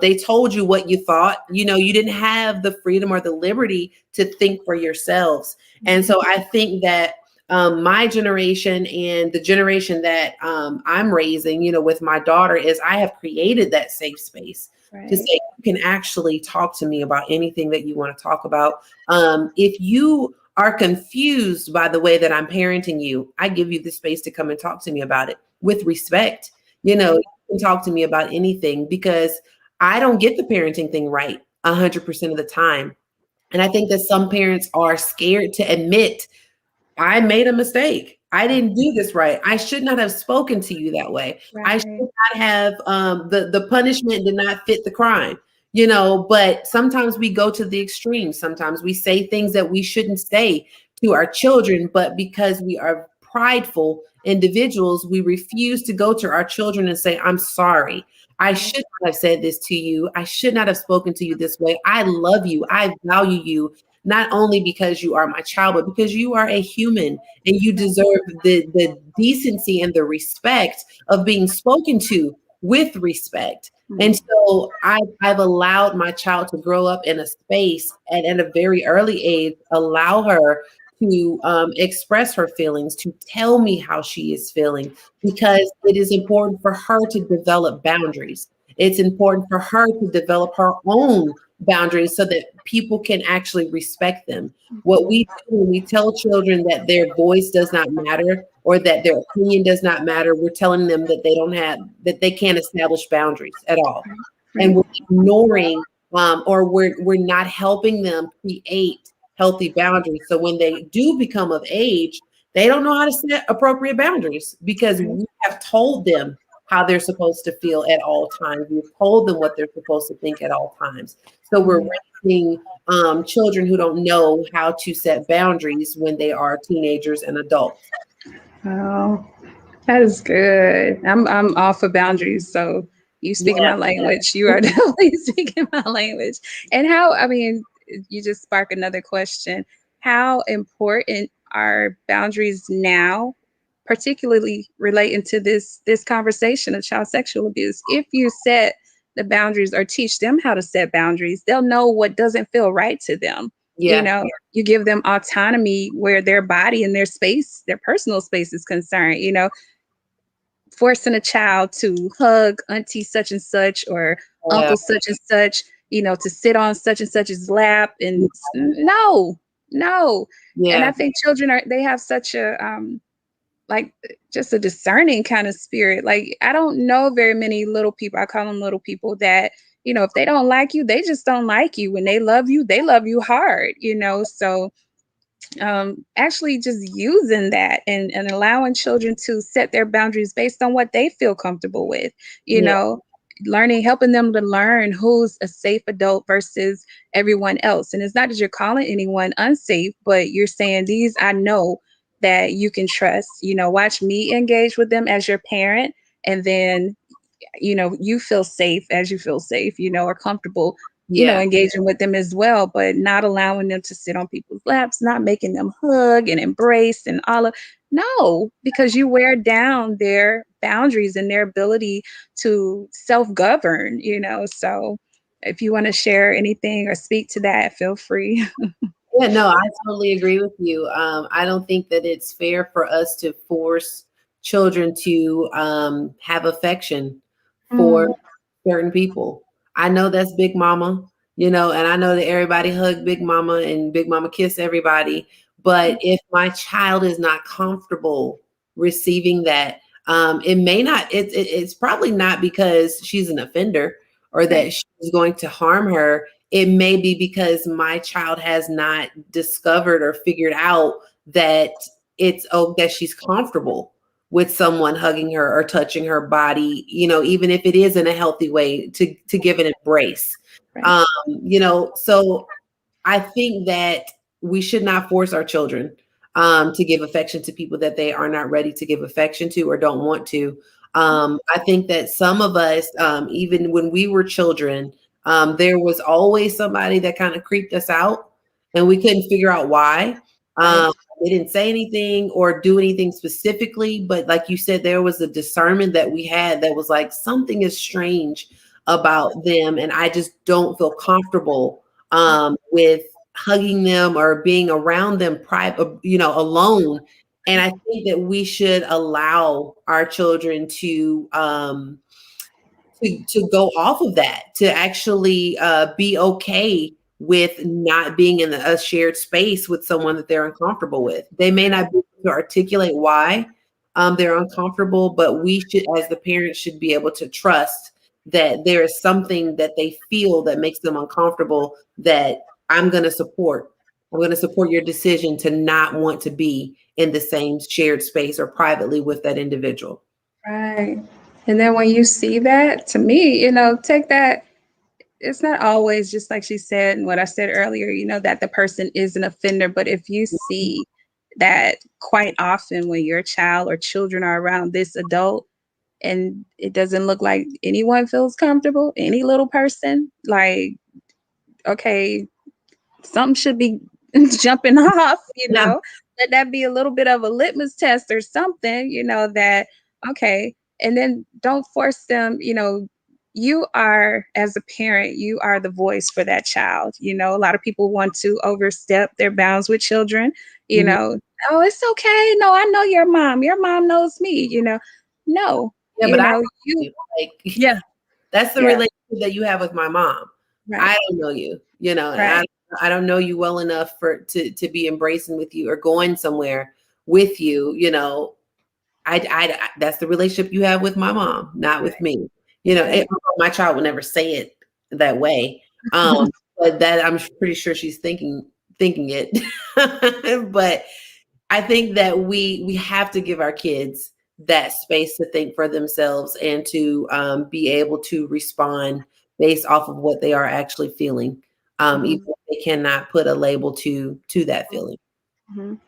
They told you what you thought. You didn't have the freedom or the liberty to think for yourselves. And so I think that my generation and the generation that I'm raising, with my daughter, is I have created that safe space to Right. say, you can actually talk to me about anything that you want to talk about. If you are confused by the way that I'm parenting you, I give you the space to come and talk to me about it with respect. You can talk to me about anything, because I don't get the parenting thing right 100% of the time. And I think that some parents are scared to admit, I made a mistake. I didn't do this right. I should not have spoken to you that way. I should Right. not have the punishment did not fit the crime. But sometimes we go to the extreme. Sometimes we say things that we shouldn't say to our children, but because we are prideful individuals, we refuse to go to our children and say, I'm sorry. I should not have said this to you. I should not have spoken to you this way. I love you. I value you, not only because you are my child, but because you are a human and you deserve the decency and the respect of being spoken to with respect. And so I've allowed my child to grow up in a space, and at a very early age, allow her to express her feelings, to tell me how she is feeling, because it is important for her to develop boundaries. It's important for her to develop her own boundaries so that people can actually respect them. What we do when we tell children that their voice does not matter or that their opinion does not matter, we're telling them that they can't establish boundaries at all. And Right. we're ignoring or we're not helping them create healthy boundaries. So when they do become of age, they don't know how to set appropriate boundaries because we have told them how they're supposed to feel at all times. We've told them what they're supposed to think at all times. So we're raising children who don't know how to set boundaries when they are teenagers and adults. Oh, that is good. I'm all for boundaries. So you speaking Yeah. my language. You are definitely speaking my language. And you just spark another question. How important are boundaries now, particularly relating to this conversation of child sexual abuse? If you set the boundaries or teach them how to set boundaries, they'll know what doesn't feel right to them. You Yeah. know, you give them autonomy where their body and their space, their personal space is concerned, forcing a child to hug auntie such and such or Yeah. uncle such and such, to sit on such and such's lap and no, no. And I Yeah. think children they have such a like just a discerning kind of spirit. Like I don't know very many little people. I call them little people that, if they don't like you, they just don't like you. When they love you hard, So actually just using that and allowing children to set their boundaries based on what they feel comfortable with, you Yeah. know, helping them to learn who's a safe adult versus everyone else. And it's not that you're calling anyone unsafe, but you're saying these I know that you can trust, watch me engage with them as your parent. And then you feel safe as you feel safe, or comfortable, Yeah. engaging with them as well, but not allowing them to sit on people's laps, not making them hug and embrace and all of no, because you wear down their boundaries and their ability to self-govern, So if you want to share anything or speak to that, feel free. Yeah, no, I totally agree with you. I don't think that it's fair for us to force children to have affection for Mm, certain people. I know that's Big Mama, and I know that everybody hug Big Mama and Big Mama kiss everybody. But if my child is not comfortable receiving that, it may not. It's probably not because she's an offender or right, that she's going to harm her. It may be because my child has not discovered or figured out that that she's comfortable with someone hugging her or touching her body, even if it is in a healthy way to give an embrace. right. Um, so I think that we should not force our children to give affection to people that they are not ready to give affection to or don't want to. I think that some of us, even when we were children, there was always somebody that kind of creeped us out, and we couldn't figure out why. Right. They didn't say anything or do anything specifically, but like you said, there was a discernment that we had that was like something is strange about them, and I just don't feel comfortable with hugging them or being around them private, alone. And I think that we should allow our children to go off of that, to actually be okay with not being in a shared space with someone that they're uncomfortable with. They may not be able to articulate why they're uncomfortable, but we should, as the parents, should be able to trust that there is something that they feel that makes them uncomfortable that I'm going to support. I'm going to support your decision to not want to be in the same shared space or privately with that individual. Right. And then when you see that, to me, take that. It's not always just like she said, and what I said earlier, that the person is an offender. But if you see that quite often when your child or children are around this adult and it doesn't look like anyone feels comfortable, any little person, like, okay, something should be jumping off, Yeah. let that be a little bit of a litmus test or something, that, okay. And then don't force them, you are, as a parent, you are the voice for that child. A lot of people want to overstep their bounds with children, you Mhm. know, oh, it's okay. No, I know your mom. Your mom knows me, No, Yeah, but I you, like yeah, that's the yeah, relationship that you have with my mom. right, I don't know you, and right. I don't know you well enough to be embracing with you or going somewhere with you. That's the relationship you have with my mom, not with me. Right. My child would never say it that way, but that I'm pretty sure she's thinking it. But I think that we have to give our kids that space to think for themselves and to be able to respond based off of what they are actually feeling, even Mhm. if they cannot put a label to that feeling. Mhm.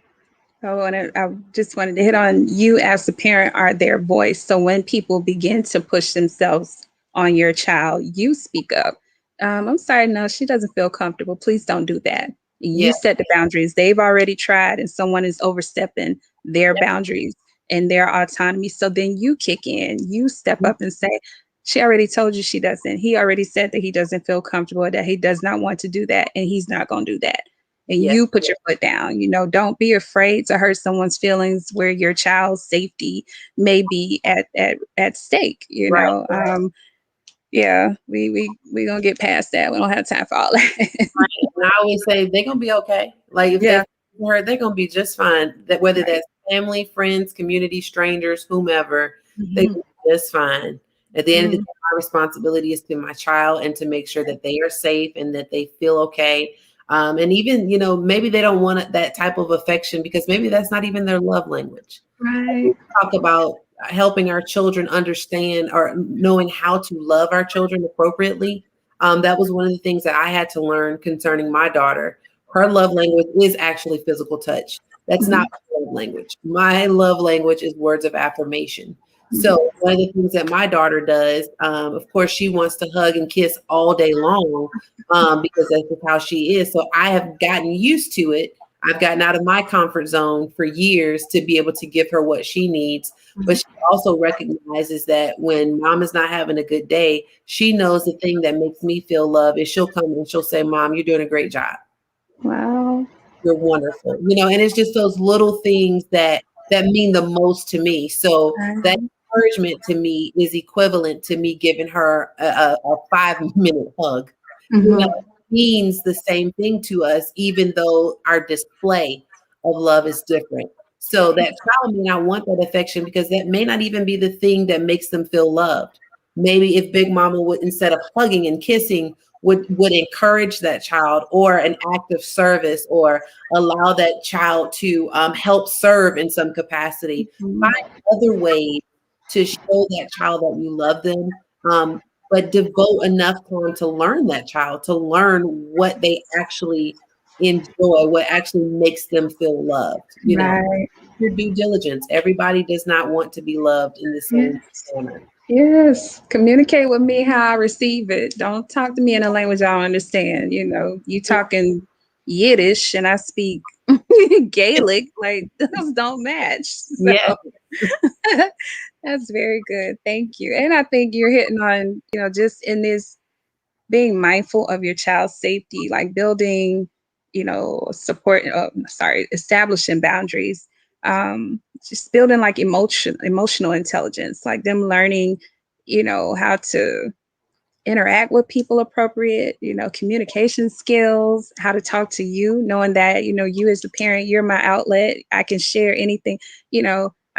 I just wanted to hit on you as the parent are their voice. So when people begin to push themselves on your child, you speak up. I'm sorry, no, she doesn't feel comfortable. Please don't do that. Yeah, You set the boundaries. They've already tried, and someone is overstepping their boundaries and their autonomy. So then you kick in, you step yeah. up and say, she already told you she doesn't. He already said that he doesn't feel comfortable, that he does not want to do that, and he's not going to do that. and Yeah. you put your foot down. Don't be afraid to hurt someone's feelings where your child's safety may be at stake. Right. Yeah, we gonna get past that. We don't have time for all that. Right. And I always say they're gonna be okay. Like if they Yeah, hurt, they're gonna be just fine. That whether right. that's family, friends, community, strangers, whomever, they Mhm, will be just fine. At the end of the day, mhm, my responsibility is to my child and to make sure that they are safe and that they feel okay. And even, maybe they don't want that type of affection because maybe that's not even their love language. right. Talk about helping our children understand or knowing how to love our children appropriately. That was one of the things that I had to learn concerning my daughter. Her love language is actually physical touch. That's Mhm, not my love language. My love language is words of affirmation. mhm. So one of the things that my daughter does, of course, she wants to hug and kiss all day long because that's just how she is. So I have gotten used to it. I've gotten out of my comfort zone for years to be able to give her what she needs. But she also recognizes that when mom is not having a good day, she knows the thing that makes me feel love is she'll come and she'll say, Mom, you're doing a great job. Wow. You're wonderful. And it's just those little things that mean the most to me. So that Right. encouragement to me is equivalent to me giving her a 5-minute hug. Mhm. Means the same thing to us, even though our display of love is different. So that child may not want that affection because that may not even be the thing that makes them feel loved. Maybe if Big Mama would, instead of hugging and kissing, would encourage that child or an act of service or allow that child to help serve in some capacity. Mhm. Find other ways to show that child that you love them, but devote enough time to learn that child, to learn what they actually enjoy, what actually makes them feel loved. Right. Your due diligence. Everybody does not want to be loved in the same Yes. manner. Yes. Communicate with me how I receive it. Don't talk to me in a language I don't understand. You talking Yiddish and I speak Gaelic, like those don't match. So Yeah. that's very good. Thank you. And I think you're hitting on, just in this being mindful of your child's safety, like building, establishing boundaries, just building like emotional intelligence, like them learning, how to interact with people appropriate, communication skills, how to talk to you, knowing that, you as the parent, you're my outlet. I can share anything,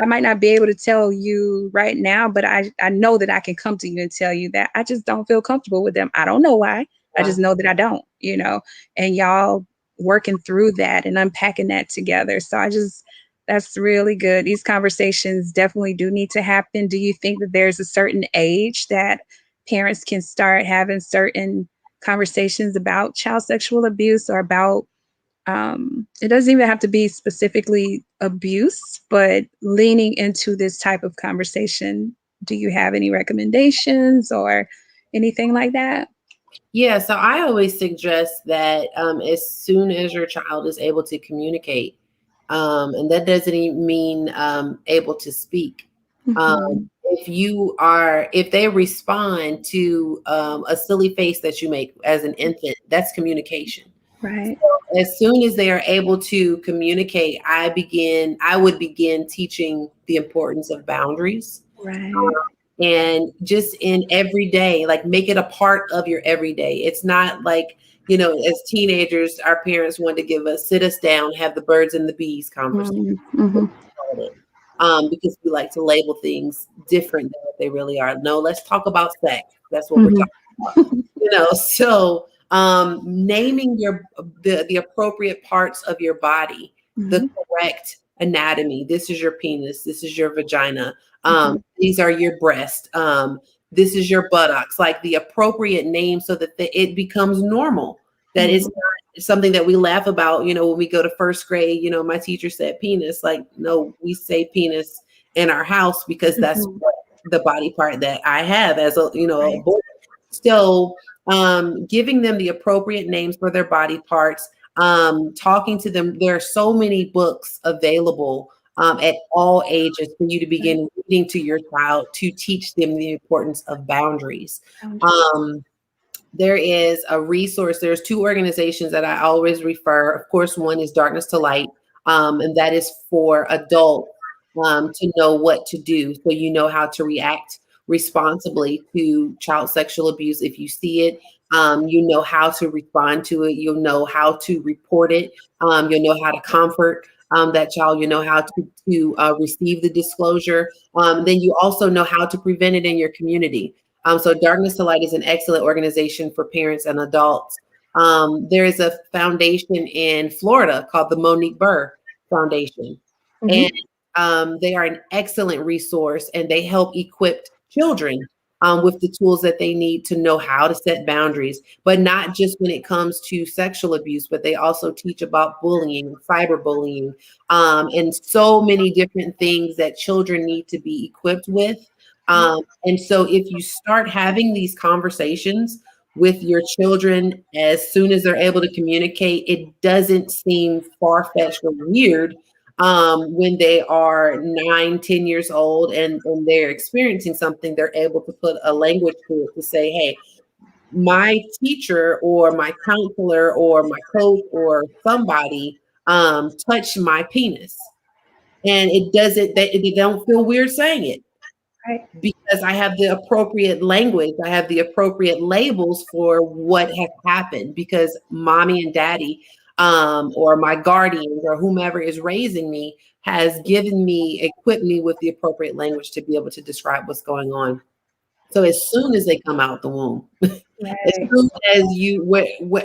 I might not be able to tell you right now, but I know that I can come to you and tell you that I just don't feel comfortable with them. I don't know why. I Yeah. just know that I don't, and y'all working through that and unpacking that together. So that's really good. These conversations definitely do need to happen. Do you think that there's a certain age that parents can start having certain conversations about child sexual abuse or about it doesn't even have to be specifically abuse, but leaning into this type of conversation? Do you have any recommendations or anything like that? Yeah, so I always suggest that as soon as your child is able to communicate, and that doesn't even mean able to speak. Um, Mhm. if they respond to a silly face that you make as an infant, that's communication. Right, As soon as they are able to communicate, I would begin teaching the importance of boundaries. right. And just in every day, like make it a part of your everyday. It's not like, as teenagers, our parents wanted to give us, sit us down, have the birds and the bees conversation, Mhm, mhm. because we like to label things different than what they really are. No, let's talk about sex. That's what we're Mhm. talking about. So naming the appropriate parts of your body, the Mhm, correct anatomy. This is your penis. This is your vagina. mhm, These are your breasts. This is your buttocks. Like the appropriate name, so that it becomes normal. That it's mhm. not something that we laugh about. When we go to first grade, my teacher said penis. Like, no, we say penis in our house because that's Mhm. what the body part that I have as a Right. boy. So giving them the appropriate names for their body parts, talking to them. There are so many books available at all ages for you to Right. begin reading to your child to teach them the importance of boundaries. Boundaries. Um, there is a resource. There's two organizations that I always refer. Of course, one is Darkness to Light, and that is for adults to know what to do, so you know how to react responsibly to child sexual abuse. If you see it, you know how to respond to it. You'll know how to report it. You'll know how to comfort that child. You know how to receive the disclosure. Then you also know how to prevent it in your community. So Darkness to Light is an excellent organization for parents and adults. There is a foundation in Florida called the Monique Burr Foundation. Mhm. And they are an excellent resource, and they help equip children with the tools that they need to know how to set boundaries, but not just when it comes to sexual abuse, but they also teach about bullying, cyberbullying, and so many different things that children need to be equipped with. And so if you start having these conversations with your children as soon as they're able to communicate, it doesn't seem far-fetched or weird when they are 9, 10 years old and they're experiencing something. They're able to put a language to it to say, hey, my teacher or my counselor or my coach or somebody touched my penis. And it doesn't, they don't feel weird saying it Right. because I have the appropriate language. I have the appropriate labels for what has happened because mommy and daddy, or my guardians or whomever is raising me has given me, equipped me with the appropriate language to be able to describe what's going on. So as soon as they come out the womb, as Right. soon as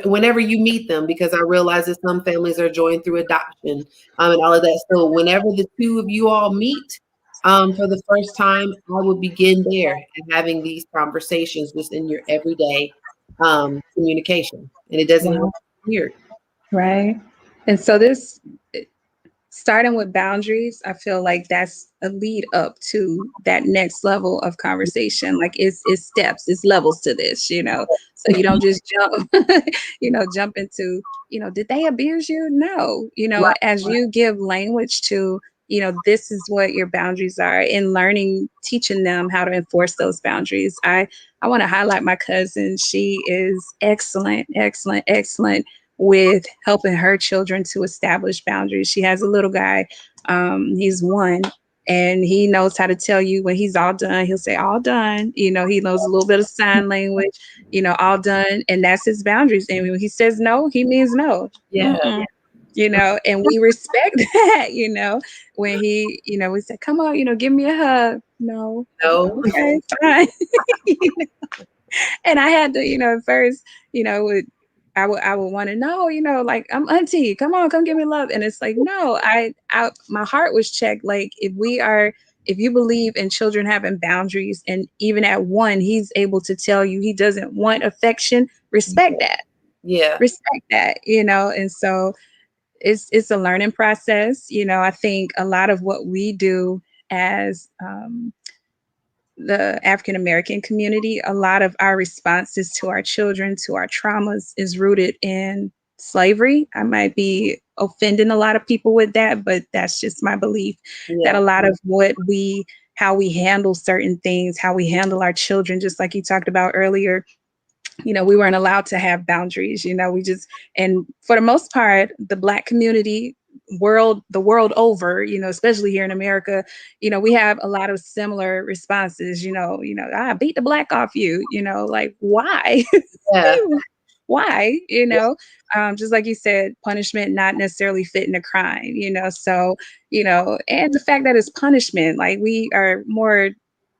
whenever you meet them, because I realize that some families are joined through adoption, and all of that. So whenever the two of you all meet for the first time, I would begin there and having these conversations just in your everyday communication, and it doesn't have to Wow. be weird. Right. And so this, starting with boundaries, I feel like that's a lead up to that next level of conversation. Like it's steps, it's levels to this, you know. So you don't just jump, jump into, did they abuse you? No, Right. as you give language to, this is what your boundaries are, and learning, teaching them how to enforce those boundaries. I want to highlight my cousin. She is excellent, excellent, excellent with helping her children to establish boundaries. She has a little guy, he's one, and he knows how to tell you when he's all done. He'll say, all done. He knows a little bit of sign language, all done. And that's his boundaries. And when he says no, he means no. Yeah. Mm-mm. And we respect that, when he, we say, come on, give me a hug. No. No. Okay, fine. And I had to, at first, I would want to know, like, I'm auntie, come on, come give me love. And it's like, no, my heart was checked. Like, if you believe in children having boundaries, and even at one, he's able to tell you he doesn't want affection, Yeah. respect that, and so it's a learning process. I think a lot of what we do as, the African American community, a lot of our responses to our children, to our traumas, is rooted in slavery. I might be offending a lot of people with that, but that's just my belief, that Yeah. a lot of how we handle certain things, how we handle our children, just like you talked about earlier, we weren't allowed to have boundaries. And for the most part, the Black community, the world over, especially here in America, we have a lot of similar responses. I beat the Black off you, like, why? Yeah. Why? Just like you said, punishment not necessarily fitting a crime, so, and the fact that it's punishment, like, we are more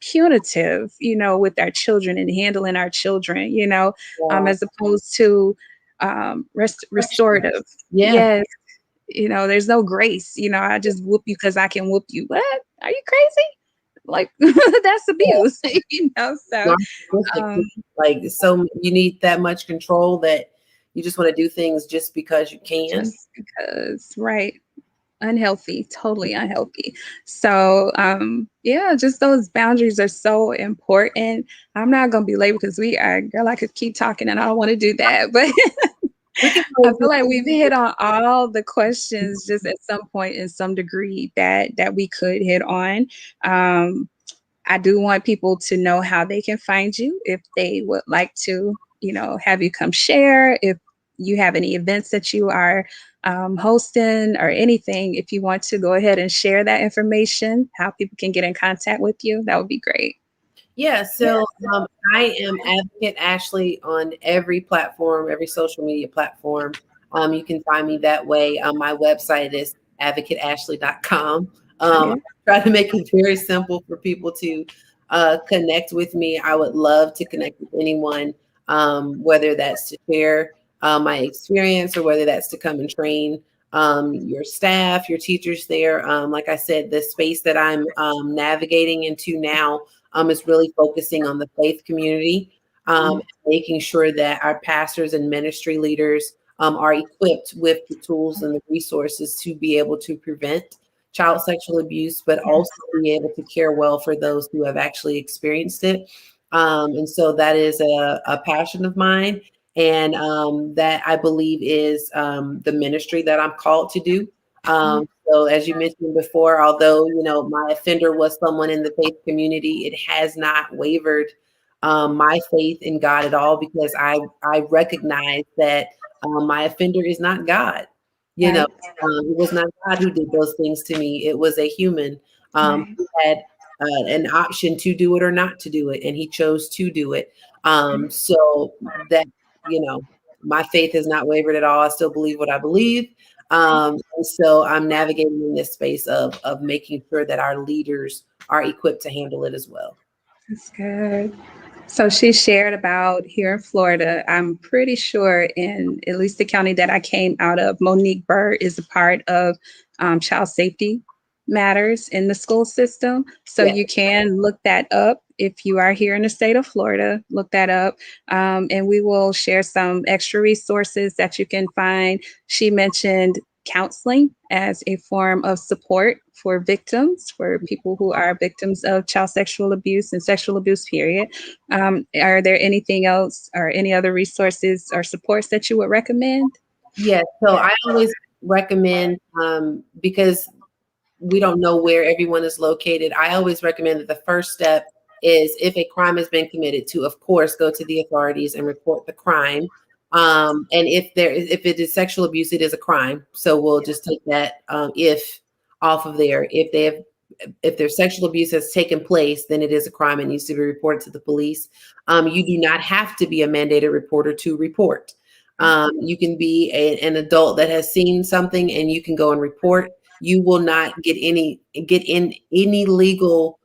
punitive, with our children and handling our children, Yeah. as opposed to, restorative. Yeah. Yes. There's no grace. I just whoop you because I can whoop you. What? Are you crazy? Like, that's abuse. So, Narcissistic. um, Like, so you need that much control that you just want to do things just because you can. just because, right? Unhealthy, totally unhealthy. So, yeah, just those boundaries are so important. I'm not gonna be late because girl, I could keep talking and I don't want to do that, but We can I always feel like we've hit on all the questions, just at some point in some degree, that we could hit on. Um, I do want people to know how they can find you if they would like to have you come share. If you have any events that you are hosting or anything, if you want to go ahead and share that information, how people can get in contact with you, that would be great. Yeah, so I am Advocate Ashley on every platform, every social media platform. You can find me that way. My website is advocateashley.com. Yeah. I try to make it very simple for people to connect with me. I would love to connect with anyone, whether that's to share my experience or whether that's to come and train your staff, your teachers there. Like I said, the space that I'm navigating into now is really focusing on the faith community, making sure that our pastors and ministry leaders are equipped with the tools and the resources to be able to prevent child sexual abuse, but also be able to care well for those who have actually experienced it. And so that is a passion of mine. And that I believe is the ministry that I'm called to do. So as you mentioned before, although, my offender was someone in the faith community, it has not wavered my faith in God at all, because I recognize that my offender is not God. Right. It was not God who did those things to me. It was a human Right. who had an option to do it or not to do it, and he chose to do it. So that, my faith has not wavered at all. I still believe what I believe. And so I'm navigating in this space of making sure that our leaders are equipped to handle it as well. That's good. So she shared about here in Florida. I'm pretty sure in at least the county that I came out of, Monique Burr is a part of child safety matters in the school system. So Yeah. you can look that up if you are here in the state of Florida. Look that up, and we will share some extra resources that you can find. She mentioned counseling as a form of support for victims, for people who are victims of child sexual abuse and sexual abuse, period. Are there anything else or any other resources or supports that you would recommend? Yes. So I always recommend, because we don't know where everyone is located, I always recommend that the first step is, if a crime has been committed, to, of course, go to the authorities and report the crime. And if it is sexual abuse, it is a crime. So we'll just take that if off of there. If their sexual abuse has taken place, then it is a crime. It needs to be reported to the police. You do not have to be a mandated reporter to report. You can be an adult that has seen something and you can go and report. You will not get in any legal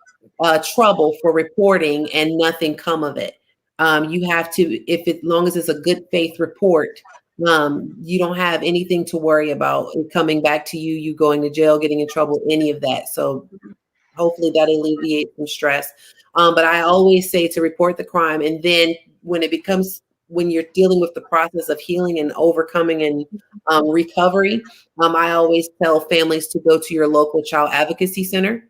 trouble for reporting and nothing come of it. You have to, long as it's a good faith report, you don't have anything to worry about it coming back to you, you going to jail, getting in trouble, any of that. So hopefully that alleviates some stress. But I always say to report the crime. And then when you're dealing with the process of healing and overcoming and recovery, I always tell families to go to your local child advocacy center,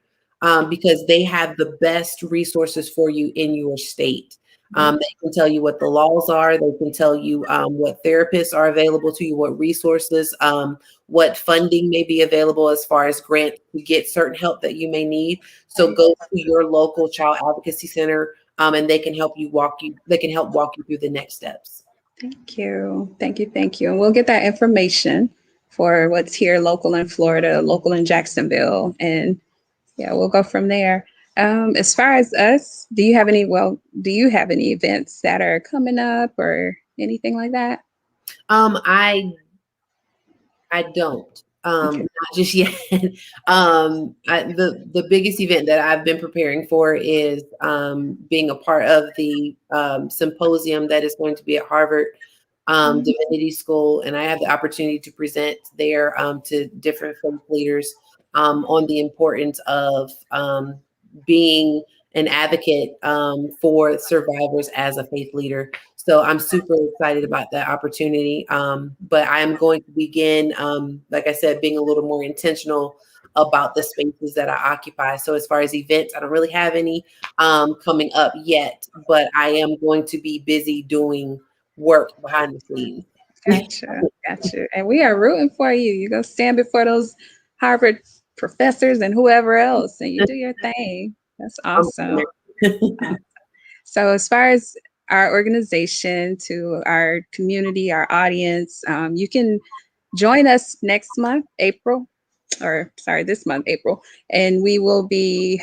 because they have the best resources for you in your state. They can tell you what the laws are. They can tell you what therapists are available to you, what resources, what funding may be available as far as grant to get certain help that you may need. So go to your local child advocacy center, and they can help walk you through the next steps. Thank you. Thank you. Thank you. And we'll get that information for what's here local in Florida, local in Jacksonville. And yeah, we'll go from there. As far as us, do you have any events that are coming up or anything like that? I don't. Okay. Not just yet. The biggest event that I've been preparing for is being a part of the symposium that is going to be at Harvard Divinity School, and I have the opportunity to present there to different faith leaders on the importance of being an advocate for survivors as a faith leader. So I'm super excited about that opportunity. But I am going to begin, like I said, being a little more intentional about the spaces that I occupy. So as far as events, I don't really have any coming up yet, but I am going to be busy doing work behind the scenes. Gotcha. Gotcha. And we are rooting for you. You go stand before those Harvard professors and whoever else, and you do your thing. That's awesome. So as far as our organization, to our community, our audience. You can join us next month, April, or sorry, this month, April, and we will be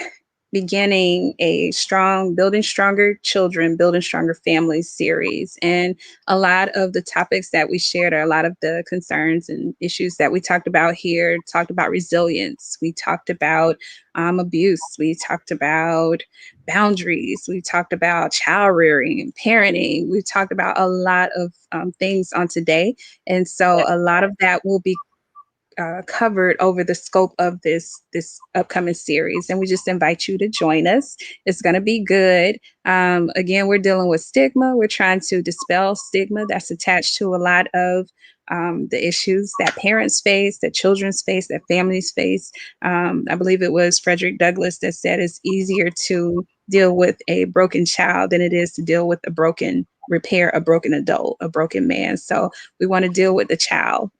beginning a strong building stronger children, building stronger families series. And a lot of the topics that we shared are a lot of the concerns and issues that we talked about here. Talked about resilience, we talked about abuse, we talked about boundaries, we talked about child rearing and parenting, we talked about a lot of things on today. And so a lot of that will be covered over the scope of this upcoming series, and we just invite you to join us. It's going to be good. Again, we're dealing with stigma. We're trying to dispel stigma that's attached to a lot of the issues that parents face, that children face, that families face. I believe it was Frederick Douglass that said it's easier to deal with a broken child than it is to deal with repair a broken adult, a broken man. So we want to deal with the child,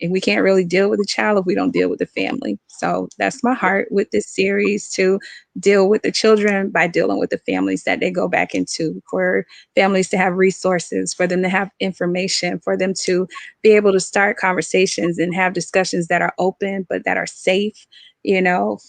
and we can't really deal with the child if we don't deal with the family. So that's my heart with this series, to deal with the children by dealing with the families that they go back into, for families to have resources, for them to have information, for them to be able to start conversations and have discussions that are open but that are safe,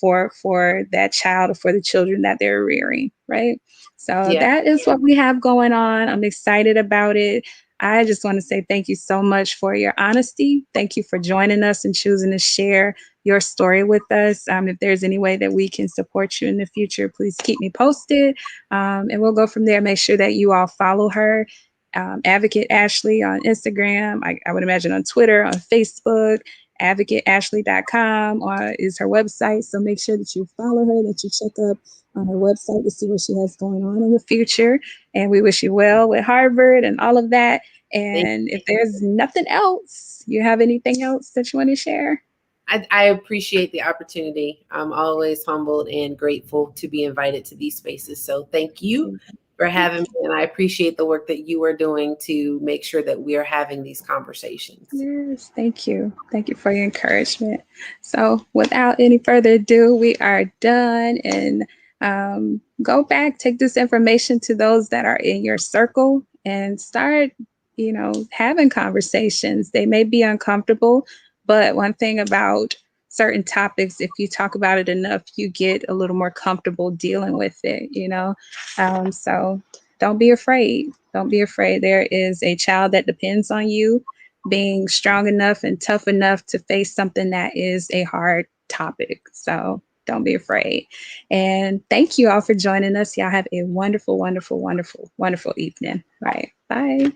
for that child or for the children that they're rearing, right? So Yeah. that is what we have going on. I'm excited about it. I just want to say thank you so much for your honesty. Thank you for joining us and choosing to share your story with us. If there's any way that we can support you in the future, please keep me posted, and we'll go from there. Make sure that you all follow her, Advocate Ashley, on Instagram. I would imagine on Twitter, on Facebook. AdvocateAshley.com is her website. So make sure that you follow her, that you check up on her website to see what she has going on in the future. And we wish you well with Harvard and all of that. Thank And if there's nothing else, you have anything else that you want to share? I appreciate the opportunity. I'm always humbled and grateful to be invited to these spaces. So thank you for having me. And I appreciate the work that you are doing to make sure that we are having these conversations. Yes, thank you. Thank you for your encouragement. So, without any further ado, we are done. And go back, take this information to those that are in your circle and start, having conversations. They may be uncomfortable, but one thing about certain topics, if you talk about it enough, you get a little more comfortable dealing with it. So, don't be afraid. Don't be afraid. There is a child that depends on you being strong enough and tough enough to face something that is a hard topic. So don't be afraid. And thank you all for joining us. Y'all have a wonderful, wonderful, wonderful, wonderful evening. All right. Bye.